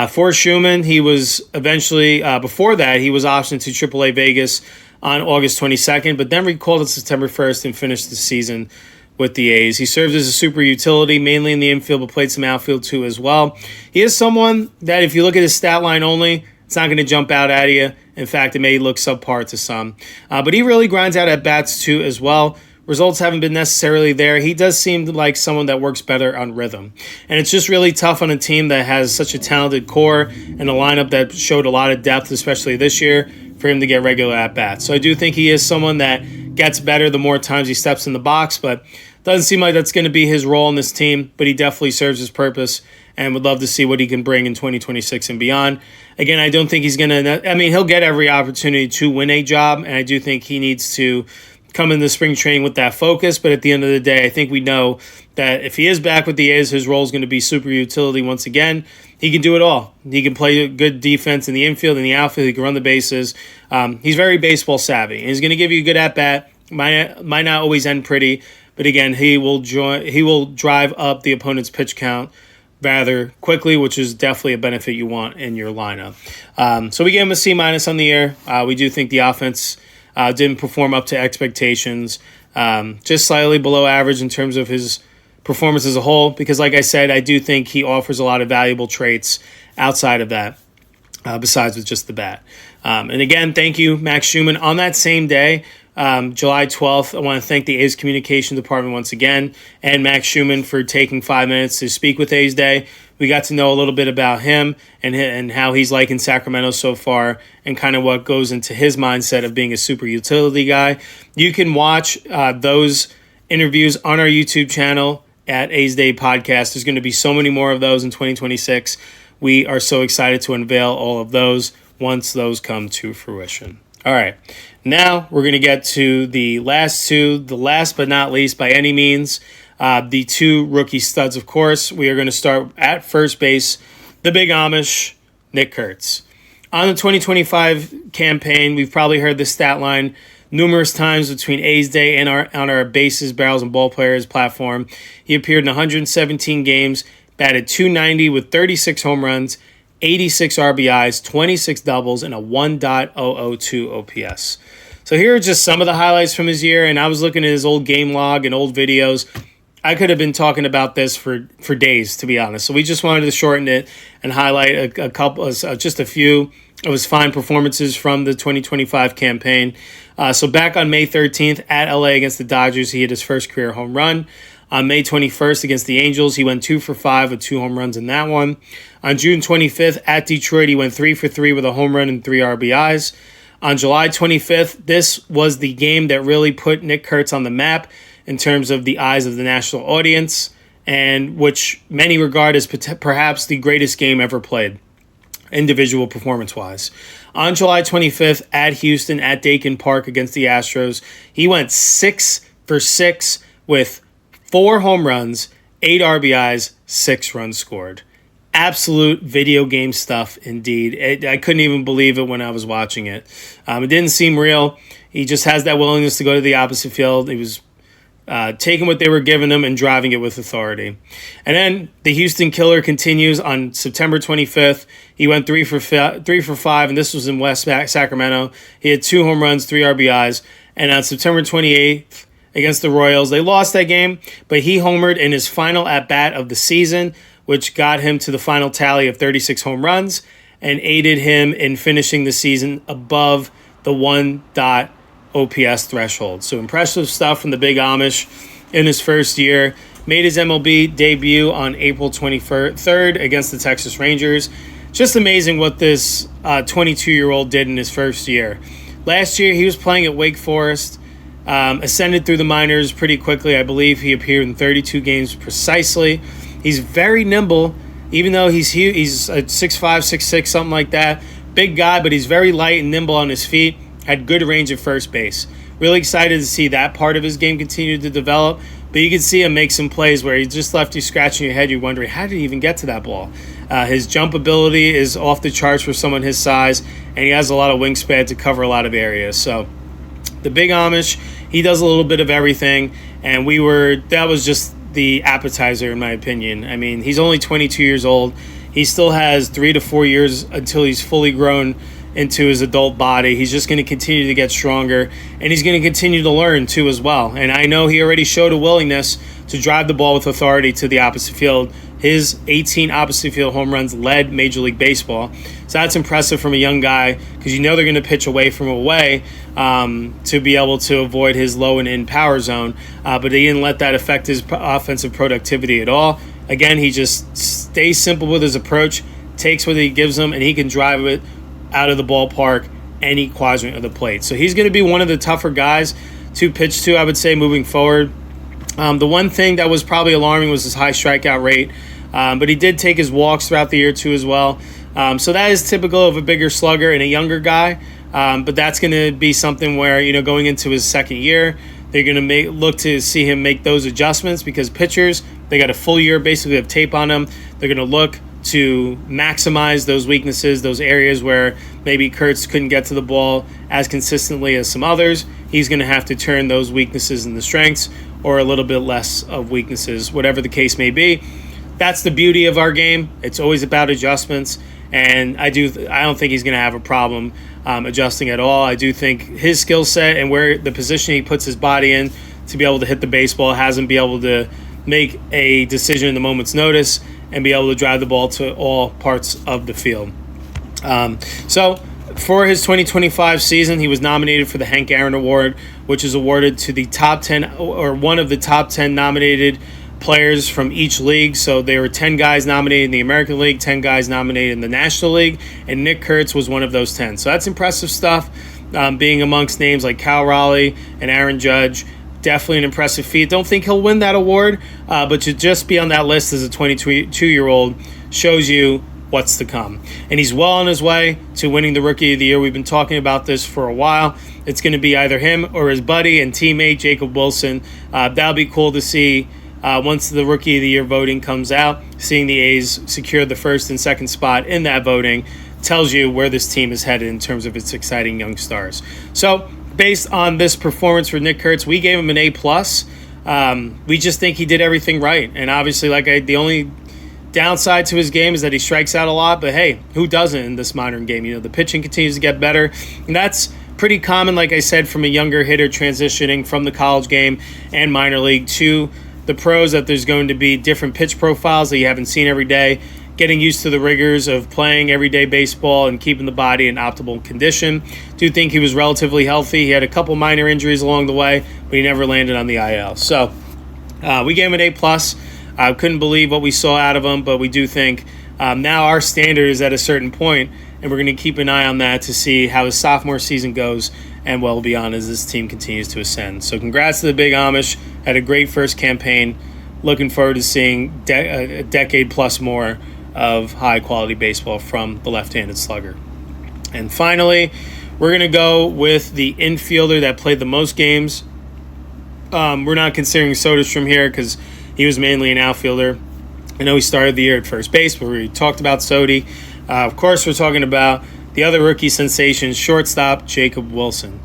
Speaker 2: For Schumann, he was eventually, before that, he was optioned to AAA Vegas on August 22nd, but then recalled on September 1st and finished the season with the A's. He served as a super utility, mainly in the infield, but played some outfield too as well. He is someone that if you look at his stat line only, it's not going to jump out at you. In fact, it may look subpar to some. But he really grinds out at bats too as well. Results haven't been necessarily there. He does seem like someone that works better on rhythm. And it's just really tough on a team that has such a talented core and a lineup that showed a lot of depth, especially this year, for him to get regular at-bats. So I do think he is someone that gets better the more times he steps in the box, but doesn't seem like that's going to be his role in this team, but he definitely serves his purpose and would love to see what he can bring in 2026 and beyond. Again, I don't think he's going to – he'll get every opportunity to win a job, and I do think he needs to come into spring training with that focus. But at the end of the day, I think we know that if he is back with the A's, his role is going to be super utility once again. He can do it all. He can play good defense in the infield and the outfield. He can run the bases. He's very baseball savvy. And he's going to give you a good at-bat. Might not always end pretty, but again, he will drive up the opponent's pitch count rather quickly, which is definitely a benefit you want in your lineup. So we gave him a C- on the year. We do think the offense didn't perform up to expectations, just slightly below average in terms of his performance as a whole, because like I said, I do think he offers a lot of valuable traits outside of that, besides with just the bat. And again, thank you, Max Schumann. On that same day, July 12th, I want to thank the A's communication department once again and Max Schumann for taking 5 minutes to speak with A's Day. We got to know a little bit about him and how he's like in Sacramento so far and kind of what goes into his mindset of being a super utility guy. You can watch those interviews on our YouTube channel at A's Day Podcast. There's going to be so many more of those in 2026. We are so excited to unveil all of those once those come to fruition. All right, now we're going to get to the last but not least by any means, the two rookie studs, of course. We are going to start at first base, the Big Amish, Nick Kurtz. On the 2025 campaign, we've probably heard this stat line numerous times between A's Day and on our Bases, Barrels, and Ball Players platform. He appeared in 117 games, batted .290 with 36 home runs, 86 RBIs, 26 doubles, and a 1.002 OPS. So here are just some of the highlights from his year, and I was looking at his old game log and old videos. I could have been talking about this for days, to be honest. So we just wanted to shorten it and highlight a couple, just a few of his fine performances from the 2025 campaign. So back on May 13th at LA against the Dodgers, he hit his first career home run. On May 21st against the Angels, he went 2 for 5 with 2 home runs in that one. On June 25th at Detroit, he went 3 for 3 with a home run and 3 RBIs. On July 25th, this was the game that really put Nick Kurtz on the map in terms of the eyes of the national audience, and which many regard as perhaps the greatest game ever played, individual performance-wise. On July 25th at Houston at Dakin Park against the Astros, he went 6 for 6 with 4 home runs, 8 RBIs, 6 runs scored. Absolute video game stuff indeed. I couldn't even believe it when I was watching it. It didn't seem real. He just has that willingness to go to the opposite field. He was taking what they were giving him and driving it with authority. And then the Houston Killer continues on September 25th. He went 3 for 5, and this was in West Sacramento. He had 2 home runs, 3 RBIs. And on September 28th, against the Royals, they lost that game, but he homered in his final at-bat of the season, which got him to the final tally of 36 home runs and aided him in finishing the season above the 1. OPS threshold. So impressive stuff from the Big Amish in his first year. Made his MLB debut on April 23rd against the Texas Rangers. Just amazing what this 22-year-old did in his first year. Last year, he was playing at Wake Forest, ascended through the minors pretty quickly. I believe he appeared in 32 games precisely. He's very nimble, even though he's huge. He's a 6'5", 6'6", something like that. Big guy, but he's very light and nimble on his feet. Had good range at first base. Really excited to see that part of his game continue to develop. But you can see him make some plays where he just left you scratching your head. You're wondering, how did he even get to that ball? His jump ability is off the charts for someone his size, and he has a lot of wingspan to cover a lot of areas. So the Big Amish, he does a little bit of everything, and that was just the appetizer in my opinion. I mean, he's only 22 years old. He still has 3 to 4 years until he's fully grown into his adult body. He's just going to continue to get stronger, and he's going to continue to learn too as well. And I know he already showed a willingness to drive the ball with authority to the opposite field. His 18 opposite field home runs led Major League Baseball. So that's impressive from a young guy, because you know they're going to pitch away from away to be able to avoid his low and in power zone. But he didn't let that affect his offensive productivity at all. Again, he just stays simple with his approach, takes what he gives him, and he can drive it out of the ballpark any quadrant of the plate. So he's going to be one of the tougher guys to pitch to, I would say, moving forward. The one thing that was probably alarming was his high strikeout rate, but he did take his walks throughout the year too as well. So that is typical of a bigger slugger and a younger guy, But that's going to be something where, going into his second year, they're going to look to see him make those adjustments, because pitchers, they got a full year basically of tape on them. They're going to look to maximize those weaknesses, those areas where maybe Kurtz couldn't get to the ball as consistently as some others. He's going to have to turn those weaknesses into strengths, or a little bit less of weaknesses, whatever the case may be. That's the beauty of our game. It's always about adjustments, and I don't think he's going to have a problem adjusting at all. I do think his skill set and where the position he puts his body in to be able to hit the baseball has him be able to make a decision in the moment's notice and be able to drive the ball to all parts of the field. So for his 2025 season, he was nominated for the Hank Aaron Award, which is awarded to the top 10 or one of the top 10 nominated players from each league. So there were 10 guys nominated in the American League, 10 guys nominated in the National League, and Nick Kurtz was one of those 10. So that's impressive stuff, being amongst names like Cal Raleigh and Aaron Judge. Definitely an impressive feat. Don't think he'll win that award, but to just be on that list as a 22-year-old shows you what's to come. And he's well on his way to winning the Rookie of the Year. We've been talking about this for a while. It's going to be either him or his buddy and teammate, Jacob Wilson. That'll be cool to see once the Rookie of the Year voting comes out. Seeing the A's secure the first and second spot in that voting tells you where this team is headed in terms of its exciting young stars. So, based on this performance for Nick Kurtz, we gave him an A+. We just think he did everything right. And obviously, the only downside to his game is that he strikes out a lot. But hey, who doesn't in this modern game? The pitching continues to get better. And that's pretty common, like I said, from a younger hitter transitioning from the college game and minor league to the pros, that there's going to be different pitch profiles that you haven't seen every day. Getting used to the rigors of playing everyday baseball and keeping the body in optimal condition. Do think he was relatively healthy. He had a couple minor injuries along the way, but he never landed on the IL. So we gave him an A+. I couldn't believe what we saw out of him, but we do think now our standard is at a certain point, and we're going to keep an eye on that to see how his sophomore season goes and well beyond as this team continues to ascend. So congrats to the Big Amish. Had a great first campaign. Looking forward to seeing a decade plus more of high-quality baseball from the left-handed slugger. And finally, we're going to go with the infielder that played the most games. We're not considering Soderstrom here because he was mainly an outfielder. I know he started the year at first base, but we talked about Sody. Of course, we're talking about the other rookie sensation, shortstop Jacob Wilson.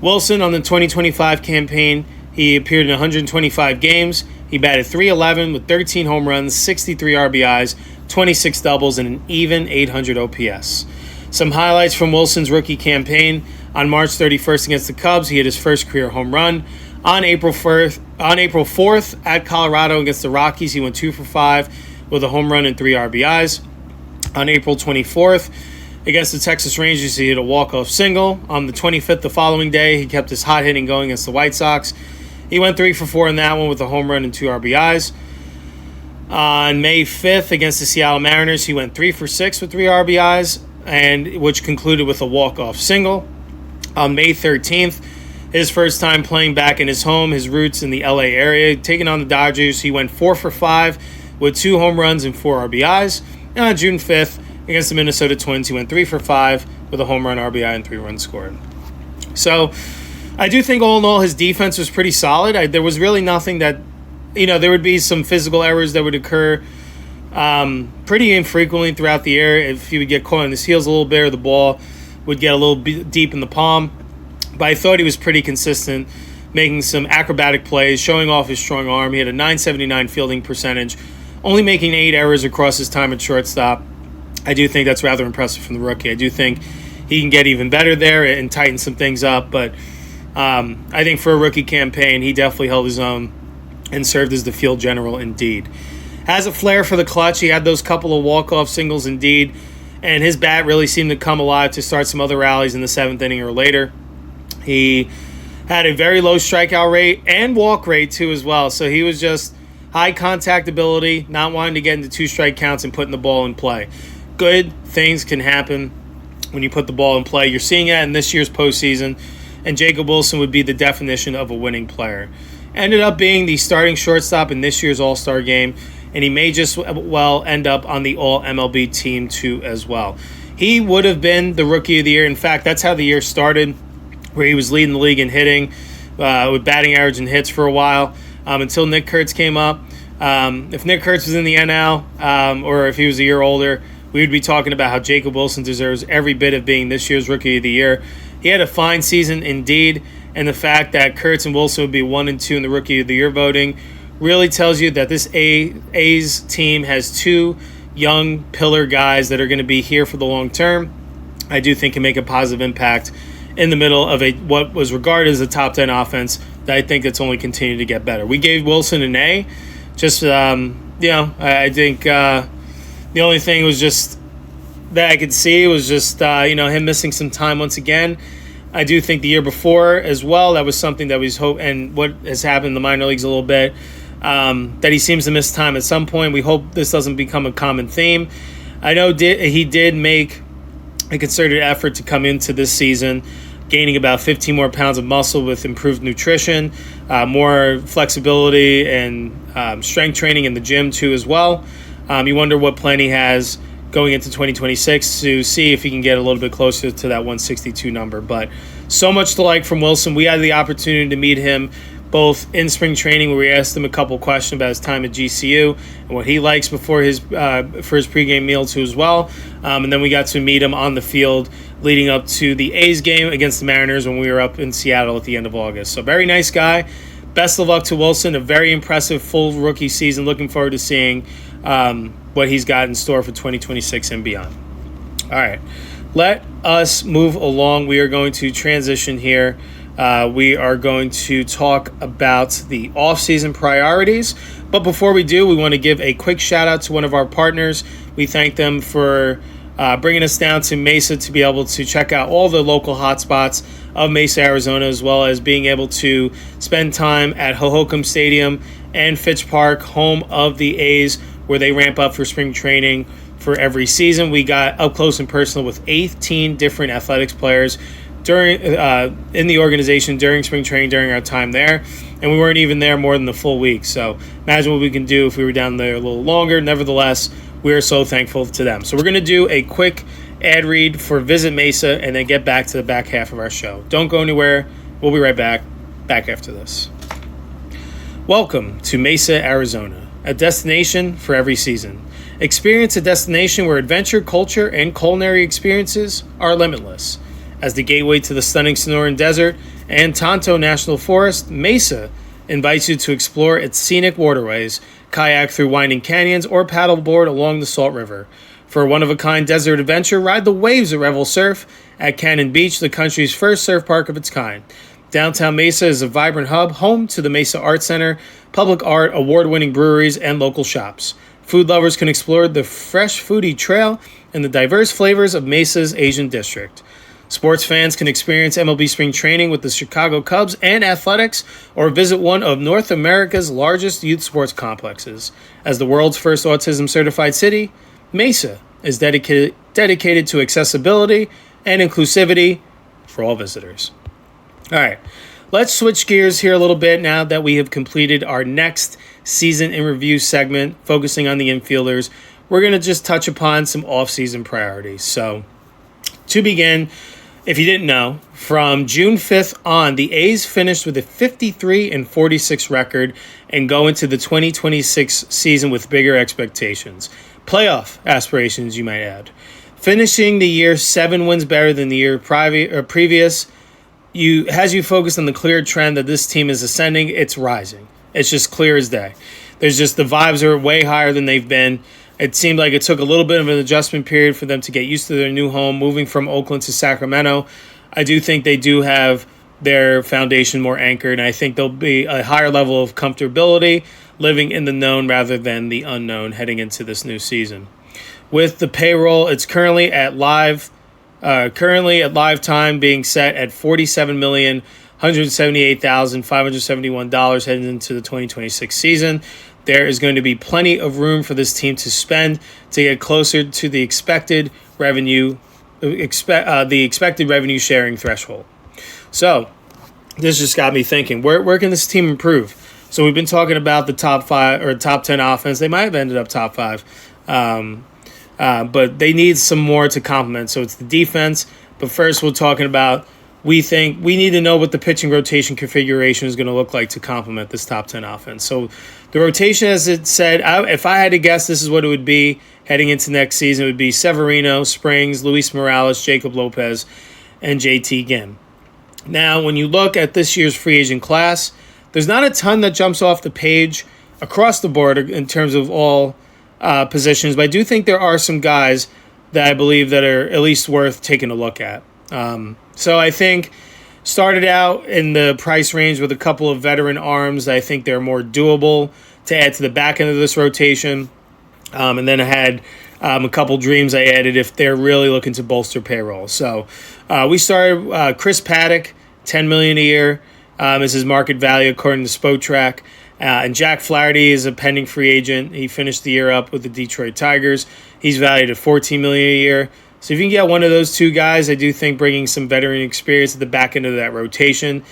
Speaker 2: Wilson, on the 2025 campaign, he appeared in 125 games. He batted .311 with 13 home runs, 63 RBIs, 26 doubles, and an even 800 OPS. Some highlights from Wilson's rookie campaign. On March 31st against the Cubs, he hit his first career home run. On April 4th at Colorado against the Rockies, he went 2 for 5 with a home run and 3 RBIs. On April 24th against the Texas Rangers, he hit a walk-off single. On the 25th, the following day, he kept his hot hitting going against the White Sox. He went 3 for 4 in that one with a home run and 2 RBIs. On May 5th against the Seattle Mariners, he went 3 for 6 with 3 RBIs, and which concluded with a walk-off single. On May 13th, his first time playing back in his home, his roots in the LA area, taking on the Dodgers, he went 4 for 5 with 2 home runs and 4 RBIs. And on June 5th against the Minnesota Twins, he went 3 for 5 with a home run, RBI, and 3 runs scored. So I do think all in all his defense was pretty solid. There was really nothing that, there would be some physical errors that would occur pretty infrequently throughout the year. If he would get caught on his heels a little bit, or the ball would get a little bit deep in the palm. But I thought he was pretty consistent, making some acrobatic plays, showing off his strong arm. He had a .979 fielding percentage, only making 8 errors across his time at shortstop. I do think that's rather impressive from the rookie. I do think he can get even better there and tighten some things up. But I think for a rookie campaign, he definitely held his own and served as the field general indeed. Has a flair for the clutch. He had those couple of walk-off singles indeed, and his bat really seemed to come alive to start some other rallies in the 7th inning or later. He had a very low strikeout rate and walk rate too as well, so he was just high contact ability, not wanting to get into 2-strike counts and putting the ball in play. Good things can happen when you put the ball in play. You're seeing that in this year's postseason, and Jacob Wilson would be the definition of a winning player. Ended up being the starting shortstop in this year's All-Star game, and he may just well end up on the All-MLB team too as well. he would have been the Rookie of the Year. In fact, that's how the year started, where he was leading the league in hitting, with batting average and hits for a while, until Nick Kurtz came up. If Nick Kurtz was in the NL, or if he was a year older, we would be talking about how Jacob Wilson deserves every bit of being this year's Rookie of the Year. He had a fine season indeed, and the fact that Kurtz and Wilson would be 1 and 2 in the Rookie of the Year voting really tells you that this A's team has 2 young pillar guys that are going to be here for the long term. I do think can make a positive impact in the middle of what was regarded as a top 10 offense that I think it's only continued to get better. We gave Wilson an A. Just, I think the only thing was just that I could see was just, him missing some time once again. I do think the year before as well, that was something that was hope, and what has happened in the minor leagues a little bit, that he seems to miss time at some point. We hope this doesn't become a common theme. I know he did make a concerted effort to come into this season, gaining about 15 more pounds of muscle with improved nutrition, more flexibility, and strength training in the gym too as well. You wonder what plan he has going into 2026 to see if he can get a little bit closer to that 162 number. But so much to like from Wilson. We had the opportunity to meet him both in spring training, where we asked him a couple questions about his time at GCU and what he likes before his for his pregame meal too as well. And then we got to meet him on the field leading up to the A's game against the Mariners when we were up in Seattle at the end of August. So very nice guy. Best of luck to Wilson. A very impressive full rookie season. Looking forward to seeing what he's got in store for 2026 and beyond. All right, let us move along. We are going to transition here. We are going to talk about the offseason priorities. But before we do, we want to give a quick shout out to one of our partners. We thank them for bringing us down to Mesa to be able to check out all the local hotspots of Mesa, Arizona, as well as being able to spend time at Hohokam Stadium and Fitch Park, home of the A's, where they ramp up for spring training for every season. We got up close and personal with 18 different athletics players during in the organization during spring training during our time there, and we weren't even there more than the full week. So imagine what we can do if we were down there a little longer. Nevertheless, we are so thankful to them. So we're going to do a quick ad read for Visit Mesa and then get back to the back half of our show. Don't go anywhere. We'll be right back after this. Welcome to Mesa, Arizona, a destination for every season. Experience a destination where adventure, culture, and culinary experiences are limitless. As the gateway to the stunning Sonoran Desert and Tonto National Forest, Mesa invites you to explore its scenic waterways, kayak through winding canyons, or paddleboard along the Salt River. For a one-of-a-kind desert adventure, ride the waves at Revel Surf at Cannon Beach, the country's first surf park of its kind. Downtown Mesa is a vibrant hub, home to the Mesa Art Center, public art, award-winning breweries, and local shops. Food lovers can explore the Fresh Foodie Trail and the diverse flavors of Mesa's Asian District. Sports fans can experience MLB spring training with the Chicago Cubs and Athletics, or visit one of North America's largest youth sports complexes. As the world's first autism-certified city, Mesa is dedicated to accessibility and inclusivity for all visitors. All right, let's switch gears here a little bit now that we have completed our next season in review segment, focusing on the infielders. We're going to just touch upon some off-season priorities. So, to begin, if you didn't know, from June 5th on, the A's finished with a 53-46 record and go into the 2026 season with bigger expectations. Playoff aspirations, you might add. Finishing the year 7 wins better than the year previous has you focused on the clear trend that this team is ascending. It's rising. It's just clear as day. There's just the vibes are way higher than they've been. It seemed like it took a little bit of an adjustment period for them to get used to their new home, moving from Oakland to Sacramento. I do think they do have their foundation more anchored, and I think there'll be a higher level of comfortability living in the known rather than the unknown heading into this new season. With the payroll, it's currently at live time being set at $47,178,571 heading into the 2026 season. There is going to be plenty of room for this team to spend to get closer to the expected revenue sharing threshold. So this just got me thinking, where can this team improve? So we've been talking about the top 5 or top 10 offense. They might have ended up top 5. but they need some more to complement. So it's the defense. But first, we're talking about we think we need to know what the pitching rotation configuration is going to look like to complement this top 10 offense. So the rotation, as it said, if I had to guess, this is what it would be heading into next season. It would be Severino, Springs, Luis Morales, Jacob Lopez, and JT Ginn. Now, when you look at this year's free agent class, there's not a ton that jumps off the page across the board in terms of all positions, but I do think there are some guys that I believe that are at least worth taking a look at. So I think started out in the price range with a couple of veteran arms. I think they're more doable to add to the back end of this rotation. And then I had a couple dreams I added if they're really looking to bolster payroll. So we started Chris Paddock, $10 million a year is his market value according to Spotrac. And Jack Flaherty is a pending free agent. He finished the year up with the Detroit Tigers. He's valued at $14 million a year. So if you can get one of those two guys, I do think bringing some veteran experience at the back end of that rotation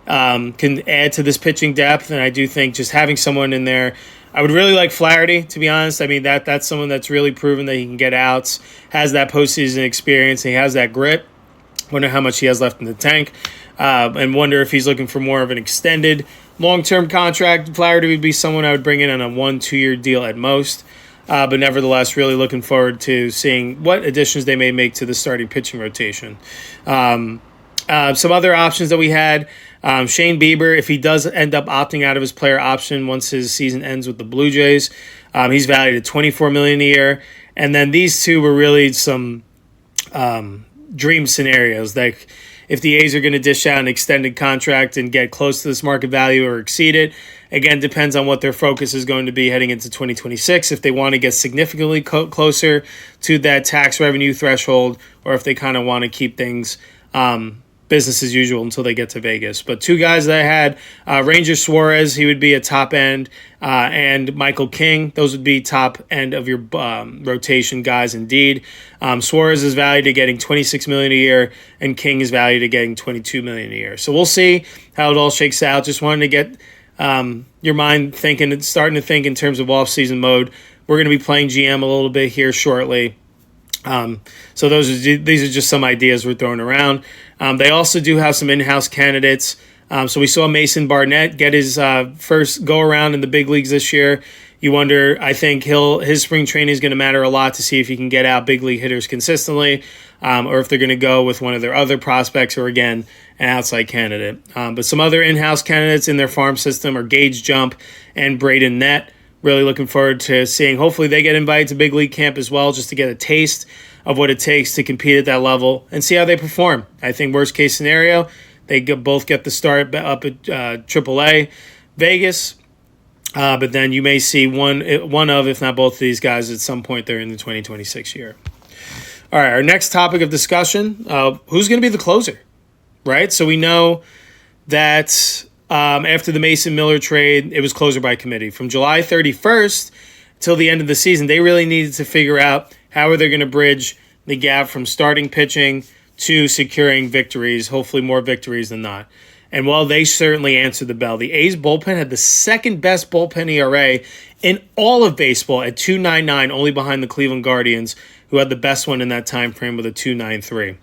Speaker 2: can add to this pitching depth. And I do think just having someone in there, I would really like Flaherty, to be honest. I mean, that's someone that's really proven that he can get outs, has that postseason experience, and he has that grit. Wonder how much he has left in the tank, and wonder if he's looking for more of an extended long-term contract. Flaherty would be someone I would bring in on a 1-2 year deal at most. But nevertheless, really looking forward to seeing what additions they may make to the starting pitching rotation. Some other options that we had, Shane Bieber, if he does end up opting out of his player option once his season ends with the Blue Jays, he's valued at $24 million a year. And then these two were really some dream scenarios. Like if the A's are going to dish out an extended contract and get close to this market value or exceed it, again, depends on what their focus is going to be heading into 2026. If they want to get significantly closer to that tax revenue threshold, or if they kind of want to keep things business as usual until they get to Vegas. But two guys that I had, Ranger Suarez, he would be a top end, and Michael King, those would be top end of your rotation guys indeed. Suarez is valued at getting $26 million a year, and King is valued at getting $22 million a year. So we'll see how it all shakes out. Just wanted to get your mind thinking, starting to think in terms of off-season mode. We're going to be playing GM a little bit here shortly. So these are just some ideas we're throwing around. They also do have some in-house candidates. So we saw Mason Barnett get his first go-around in the big leagues this year. You wonder, I think his spring training is going to matter a lot to see if he can get out big league hitters consistently, or if they're going to go with one of their other prospects or, again, an outside candidate. But some other in-house candidates in their farm system are Gage Jump and Braden Nett. Really looking forward to seeing. Hopefully they get invited to big league camp as well, just to get a taste of what it takes to compete at that level and see how they perform. I think worst case scenario, they both get the start up at AAA Vegas. But then you may see one of, if not both of these guys at some point during the 2026 year. All right, our next topic of discussion, who's going to be the closer, right? So we know that after the Mason Miller trade, it was closer by committee. From July 31st till the end of the season, they really needed to figure out how are they going to bridge the gap from starting pitching to securing victories, hopefully more victories than not. And while they certainly answered the bell, the A's bullpen had the second best bullpen ERA in all of baseball at 2.99, only behind the Cleveland Guardians, who had the best one in that time frame with a 2.93.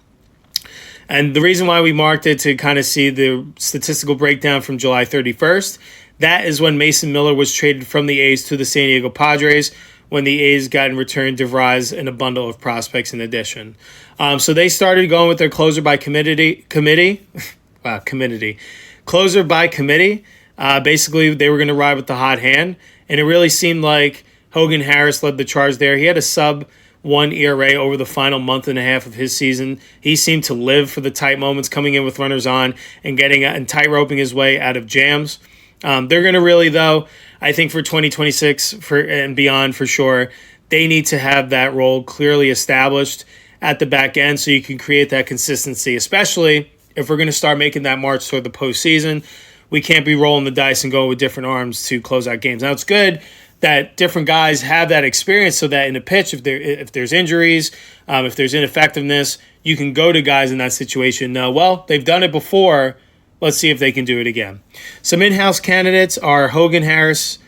Speaker 2: And the reason why we marked it to kind of see the statistical breakdown from July 31st, that is when Mason Miller was traded from the A's to the San Diego Padres, when the A's got in return DeVries and a bundle of prospects in addition. So they started going with their closer by committee. Closer by committee. Basically, they were going to ride with the hot hand, and it really seemed like Hogan Harris led the charge there. He had a sub-1 ERA over the final month and a half of his season. He seemed to live for the tight moments, coming in with runners on and getting and tight-roping his way out of jams. They're going to really, though, I think for 2026 and beyond for sure, they need to have that role clearly established at the back end so you can create that consistency, especially if we're going to start making that march toward the postseason. We can't be rolling the dice and going with different arms to close out games. Now, it's good that different guys have that experience so that in a pitch, if there's injuries, if there's ineffectiveness, you can go to guys in that situation. Now, well, they've done it before. Let's see if they can do it again. Some in-house candidates are Hogan Harris,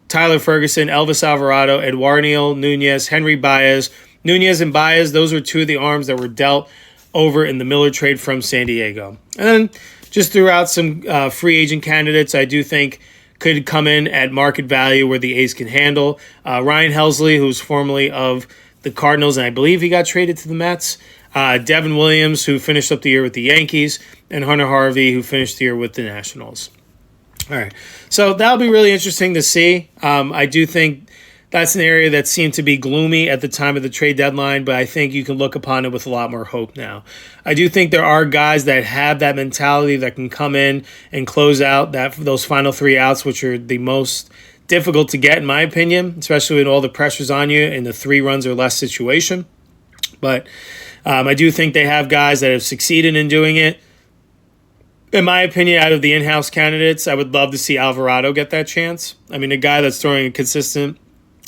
Speaker 2: Tyler Ferguson, Elvis Alvarado, Eduardo Nunez, Henry Baez, Nunez and Baez, those were two of the arms that were dealt over in the Miller trade from San Diego. And then just threw out some free agent candidates I do think could come in at market value where the A's can handle. Ryan Helsley, who's formerly of the Cardinals, and I believe he got traded to the Mets. Devin Williams, who finished up the year with the Yankees, and Hunter Harvey, who finished the year with the Nationals. All right, so that'll be really interesting to see. I do think that's an area that seemed to be gloomy at the time of the trade deadline, but I think you can look upon it with a lot more hope now. I do think there are guys that have that mentality that can come in and close out those final 3 outs, which are the most difficult to get, in my opinion, especially when all the pressure's on you in the 3 runs or less situation. But I do think they have guys that have succeeded in doing it. In my opinion, out of the in-house candidates, I would love to see Alvarado get that chance. I mean, a guy that's throwing a consistent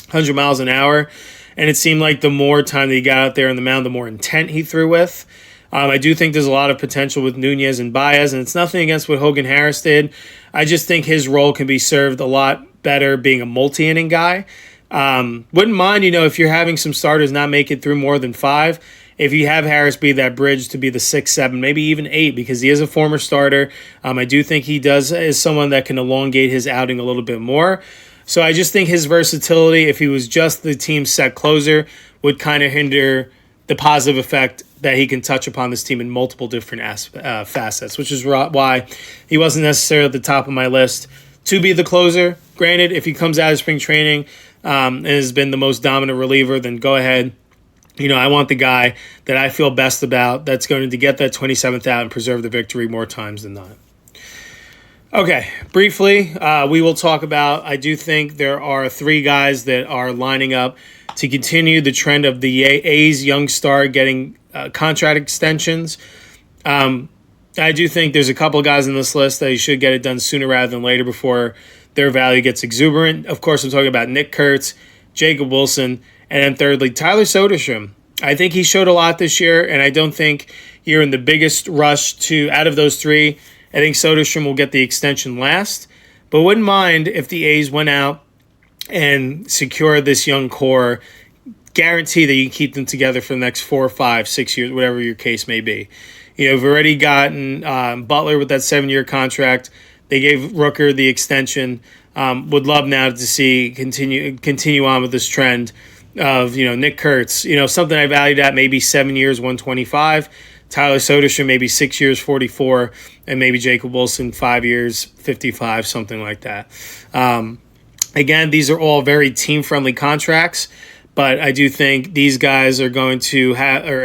Speaker 2: 100 miles an hour, and it seemed like the more time that he got out there on the mound, the more intent he threw with. I do think there's a lot of potential with Nunez and Baez, and it's nothing against what Hogan Harris did. I just think his role can be served a lot better being a multi-inning guy. Wouldn't mind, if you're having some starters not make it through more than 5, if you have Harris be that bridge to be the 6, 7, maybe even 8, because he is a former starter. I do think he is someone that can elongate his outing a little bit more. So I just think his versatility, if he was just the team's set closer, would kind of hinder the positive effect that he can touch upon this team in multiple different facets, which is why he wasn't necessarily at the top of my list to be the closer. Granted, if he comes out of spring training and has been the most dominant reliever, then go ahead. I want the guy that I feel best about that's going to get that 27th out and preserve the victory more times than not. Okay, briefly, we will talk about, I do think there are 3 guys that are lining up to continue the trend of the A's young star getting contract extensions. I do think there's a couple of guys on this list that you should get it done sooner rather than later before their value gets exuberant. Of course, I'm talking about Nick Kurtz, Jacob Wilson, and then thirdly, Tyler Soderstrom. I think he showed a lot this year, and I don't think you're in the biggest rush out of those 3. I think Soderstrom will get the extension last, but wouldn't mind if the A's went out and secured this young core, guarantee that you can keep them together for the next 4, 5, 6 years, whatever your case may be. We've already gotten Butler with that 7-year contract. They gave Rooker the extension. Would love now to see continue on with this trend of Nick Kurtz. Something I valued at maybe 7 years, 125. Tyler Soderstrom maybe 6 years, 44, and maybe Jacob Wilson 5 years, 55, something like that. Again, these are all very team-friendly contracts, but I do think these guys are going to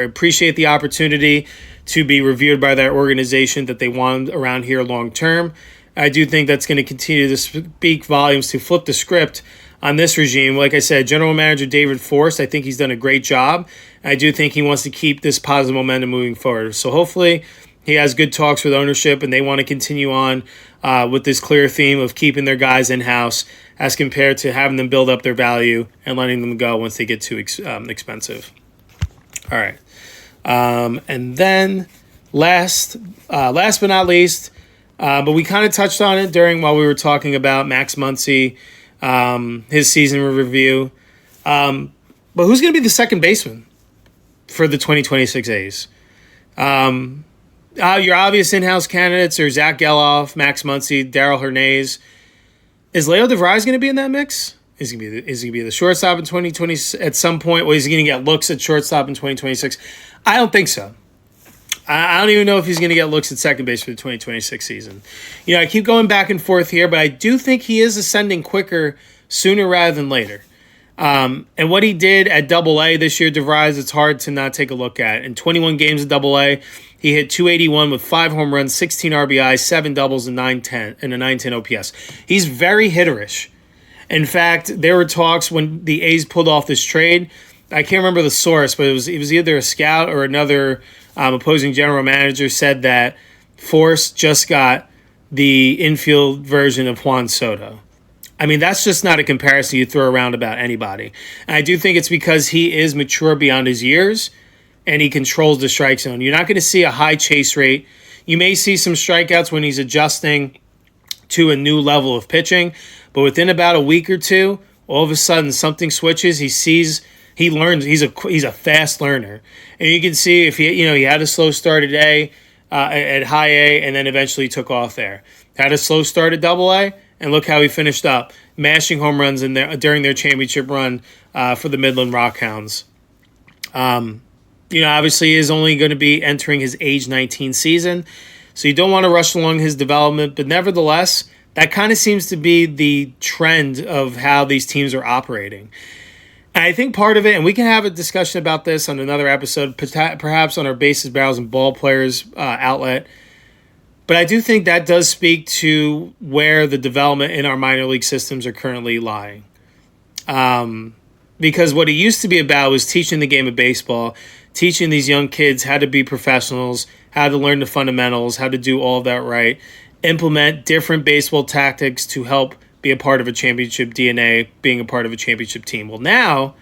Speaker 2: appreciate the opportunity to be revered by that organization that they want around here long-term. I do think that's going to continue to speak volumes to flip the script on this regime. Like I said, General Manager David Forst, I think he's done a great job. I do think he wants to keep this positive momentum moving forward. So hopefully he has good talks with ownership and they want to continue on with this clear theme of keeping their guys in-house as compared to having them build up their value and letting them go once they get too expensive. All right. And then last but not least, but we kind of touched on it while we were talking about Max Muncy, his season review. But who's going to be the second baseman for the 2026 A's? Your obvious in-house candidates are Zach Geloff, Max Muncy, Darryl Hernandez. Is Leo DeVries going to be in that mix? Is he going to be the shortstop in 2020 at some point? Or is he going to get looks at shortstop in 2026? I don't think so. I don't even know if he's going to get looks at second base for the 2026 season. I keep going back and forth here, but I do think he is ascending quicker sooner rather than later. And what he did at Double-A this year, DeVries, it's hard to not take a look at. In 21 games at Double-A, he hit .281 with 5 home runs, 16 RBIs, 7 doubles, and a 910 OPS. He's very hitterish. In fact, there were talks when the A's pulled off this trade. I can't remember the source, but it was either a scout or another opposing general manager said that Force just got the infield version of Juan Soto. I mean, that's just not a comparison you throw around about anybody. And I do think it's because he is mature beyond his years and he controls the strike zone. You're not going to see a high chase rate. You may see some strikeouts when he's adjusting to a new level of pitching, but within about a week or two, all of a sudden something switches. He sees he learns. He's a fast learner, and you can see if he had a slow start today at high A, and then eventually took off there. Had a slow start at Double A, and look how he finished up, mashing home runs in there during their championship run for the Midland Rockhounds. Obviously, he is only going to be entering his age 19 season, so you don't want to rush along his development. But nevertheless, that kind of seems to be the trend of how these teams are operating. And I think part of it, and we can have a discussion about this on another episode, perhaps on our Bases, Barrels, and Ball Players outlet. But I do think that does speak to where the development in our minor league systems are currently lying. Because what it used to be about was teaching the game of baseball, teaching these young kids how to be professionals, how to learn the fundamentals, how to do all of that right, implement different baseball tactics to help be a part of a championship DNA, being a part of a championship team. Well, now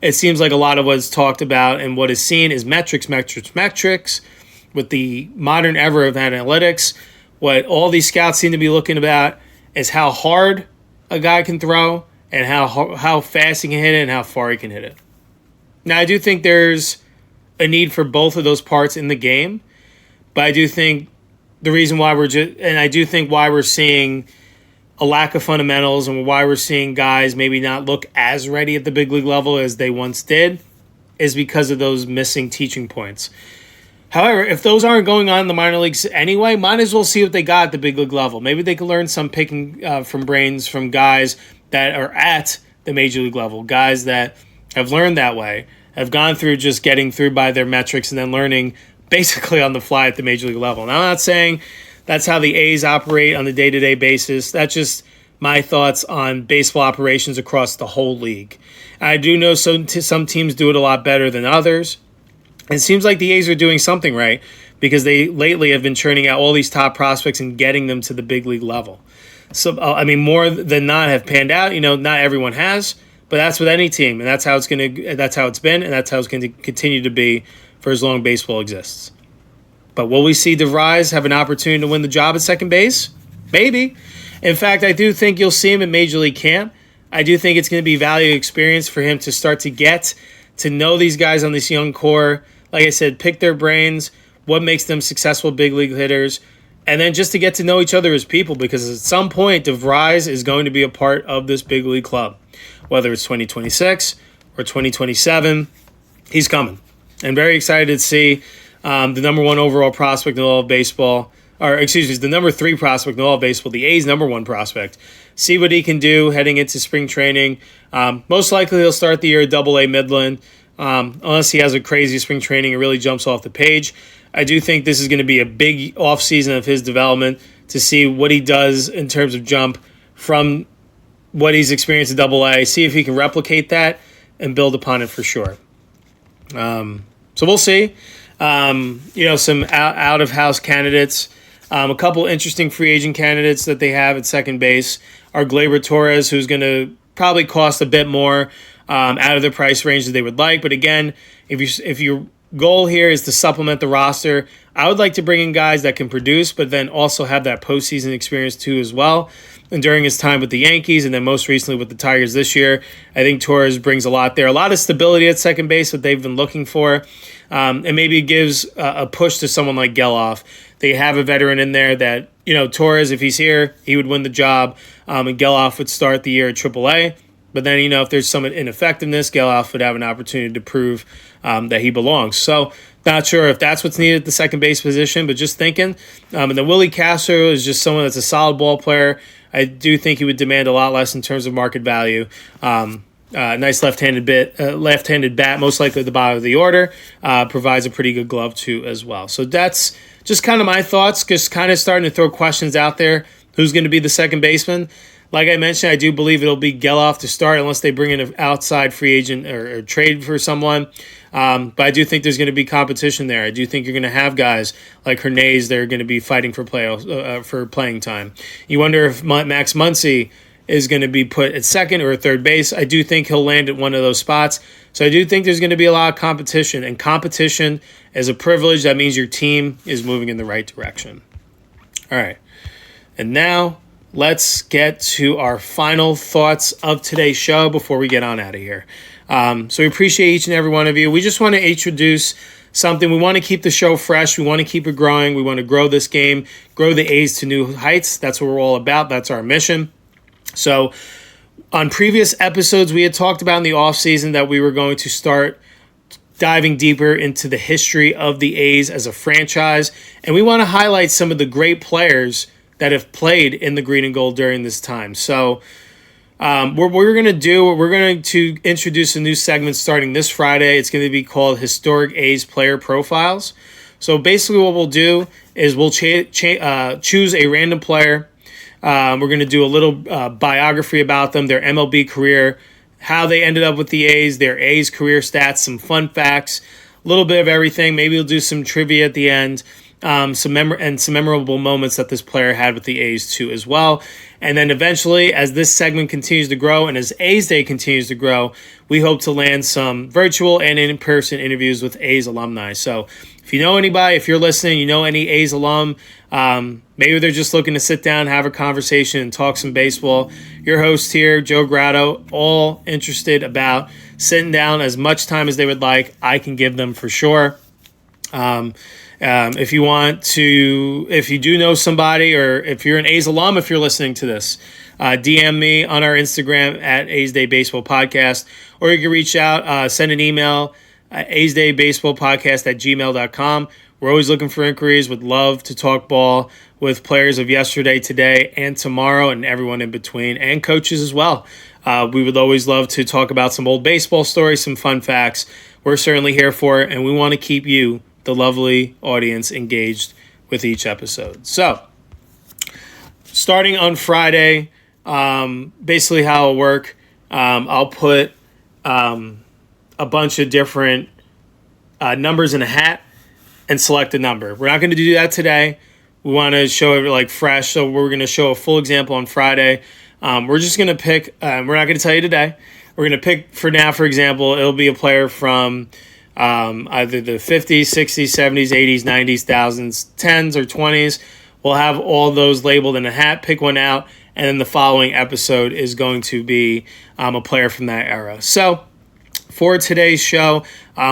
Speaker 2: it seems like a lot of what's talked about and what is seen is metrics. With the modern era of analytics, what all these scouts seem to be looking about is how hard a guy can throw and how fast he can hit it and how far he can hit it. Now, I do think there's a need for both of those parts in the game, but I do think the reason why why we're seeing a lack of fundamentals and why we're seeing guys maybe not look as ready at the big league level as they once did is because of those missing teaching points. However, if those aren't going on in the minor leagues anyway, might as well see what they got at the big league level. Maybe they could learn some picking from brains from guys that are at the major league level, guys that have learned that way, have gone through just getting through by their metrics and then learning basically on the fly at the major league level. Now, I'm not saying that's how the A's operate on a day-to-day basis. That's just my thoughts on baseball operations across the whole league. I do know some teams do it a lot better than others. It seems like the A's are doing something right because they lately have been churning out all these top prospects and getting them to the big league level. So, more than not have panned out. Not everyone has, but that's with any team, and that's how it's been, and that's how it's going to continue to be for as long as baseball exists. But will we see DeVries have an opportunity to win the job at second base? Maybe. In fact, I do think you'll see him in Major League Camp. I do think it's going to be valuable experience for him to start to get to know these guys on this young core. Like I said, pick their brains, what makes them successful big league hitters, and then just to get to know each other as people, because at some point, DeVries is going to be a part of this big league club. Whether it's 2026 or 2027, he's coming. I'm very excited to see the number one overall prospect in all of baseball, the number 3 prospect in all of baseball, the A's number 1 prospect. See what he can do heading into spring training. Most likely he'll start the year at Double A Midland. Unless he has a crazy spring training and really jumps off the page. I do think this is going to be a big offseason of his development to see what he does in terms of jump from what he's experienced at Double A, see if he can replicate that and build upon it for sure. So we'll see. Some out-of-house candidates. A couple interesting free agent candidates that they have at second base are Gleyber Torres, who's going to probably cost a bit more out of the price range that they would like. But again, if your goal here is to supplement the roster, I would like to bring in guys that can produce, but then also have that postseason experience too as well. And during his time with the Yankees and then most recently with the Tigers this year, I think Torres brings a lot there. A lot of stability at second base, what they've been looking for. And maybe it gives a push to someone like Geloff. They have a veteran in there that, Torres, if he's here, he would win the job. And Geloff would start the year at AAA. But then, if there's some ineffectiveness, Geloff would have an opportunity to prove that he belongs. So, not sure if that's what's needed at the second base position, but just thinking. And then Willie Castro is just someone that's a solid ball player. I do think he would demand a lot less in terms of market value. Nice left-handed bat, most likely at the bottom of the order. Provides a pretty good glove too as well. So that's just kind of my thoughts. Just kind of starting to throw questions out there. Who's going to be the second baseman? Like I mentioned, I do believe it'll be Geloff to start unless they bring in an outside free agent or trade for someone. But I do think there's going to be competition there. I do think you're going to have guys like Hernandez that are going to be fighting for playing time. You wonder if Max Muncy is going to be put at second or third base. I do think he'll land at one of those spots. So I do think there's going to be a lot of competition. And competition is a privilege. That means your team is moving in the right direction. All right. And now let's get to our final thoughts of today's show before we get on out of here. So we appreciate each and every one of you. We just want to introduce something. We want to keep the show fresh. We want to keep it growing. We want to grow this game, grow the A's to new heights. That's what we're all about. That's our mission. So on previous episodes, we had talked about in the offseason that we were going to start diving deeper into the history of the A's as a franchise. And we want to highlight some of the great players that have played in the green and gold during this time. So what we're going to introduce a new segment starting this Friday. It's going to be called Historic A's Player Profiles. So basically what we'll do is we'll choose a random player. We're going to do a little biography about them, their MLB career, how they ended up with the A's, their A's career stats, some fun facts, a little bit of everything. Maybe we'll do some trivia at the end, some memorable moments that this player had with the A's too as well. And then eventually, as this segment continues to grow and as A's Day continues to grow, we hope to land some virtual and in-person interviews with A's alumni. So if you know anybody, if you're listening, you know any A's alum, maybe they're just looking to sit down, have a conversation, and talk some baseball. Your host here, Joe Grotto, all interested about sitting down as much time as they would like. I can give them for sure. If you do know somebody, or if you're an A's alum, if you're listening to this, DM me on our Instagram at A's Day Baseball Podcast, or you can reach out, send an email at a'sdaybaseballpodcast@gmail.com. We're always looking for inquiries. Would love to talk ball with players of yesterday, today, and tomorrow, and everyone in between, and coaches as well. We would always love to talk about some old baseball stories, some fun facts. We're certainly here for it, and we want to keep you, the lovely audience, engaged with each episode. So, starting on Friday, basically how it'll work, I'll put a bunch of different numbers in a hat and select a number. We're not going to do that today. We want to show it like fresh, so we're going to show a full example on Friday. We're just going to pick, we're not going to tell you today. We're going to pick, for now, for example, it'll be a player from either the 50s, 60s, 70s, 80s, 90s, 1000s, 10s, or 20s. We'll have all those labeled in a hat, pick one out, and then the following episode is going to be a player from that era. So for today's show,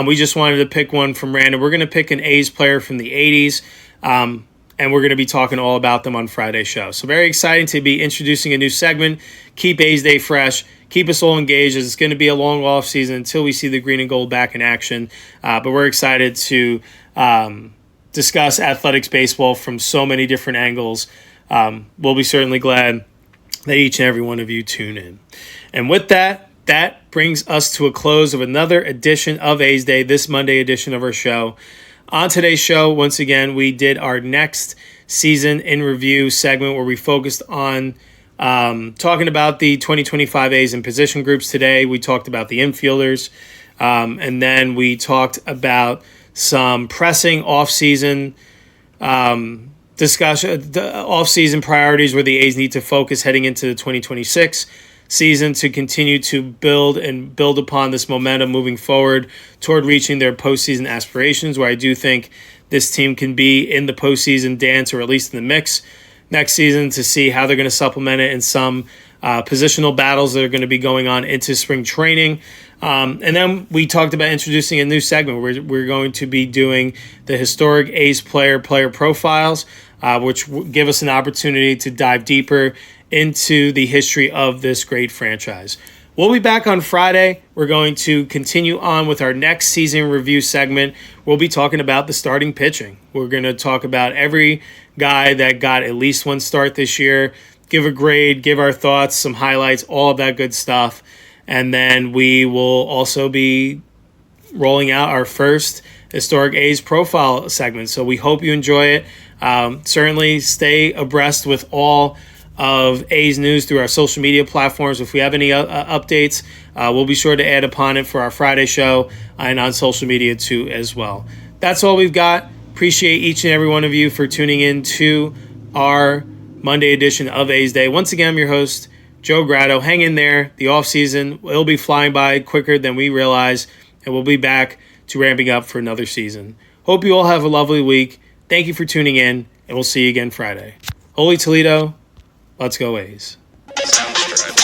Speaker 2: we just wanted to pick one from random. We're going to pick an A's player from the 80s, and we're going to be talking all about them on Friday's show. So very exciting to be introducing a new segment. Keep A's Day fresh. Keep us all engaged, as it's going to be a long off season until we see the green and gold back in action. But we're excited to discuss athletics baseball from so many different angles. We'll be certainly glad that each and every one of you tune in. And with that, that brings us to a close of another edition of A's Day, this Monday edition of our show. On today's show, once again, we did our next season in review segment where we focused on talking about the 2025 A's in position groups today. We talked about the infielders, and then we talked about some pressing offseason discussion, the offseason priorities where the A's need to focus heading into the 2026 season to continue to build upon this momentum moving forward toward reaching their postseason aspirations, where I do think this team can be in the postseason dance, or at least in the mix next season, to see how they're going to supplement it in some positional battles that are going to be going on into spring training. And then we talked about introducing a new segment where we're going to be doing the historic A's player profiles, which give us an opportunity to dive deeper into the history of this great franchise. We'll be back on Friday. We're going to continue on with our next season review segment. We'll be talking about the starting pitching. We're going to talk about every guy that got at least one start this year, give a grade, give our thoughts, some highlights, all of that good stuff. And then we will also be rolling out our first historic A's profile segment. So we hope you enjoy it. Certainly stay abreast with all of A's news through our social media platforms. If we have any updates, we'll be sure to add upon it for our Friday show and on social media too as well. That's all we've got. Appreciate each and every one of you for tuning in to our Monday edition of A's Day. Once again, I'm your host, Joe Grotto. Hang in there. The offseason will be flying by quicker than we realize, and we'll be back to ramping up for another season. Hope you all have a lovely week. Thank you for tuning in, and we'll see you again Friday. Holy Toledo, Let's go A's.
Speaker 1: Sounds right.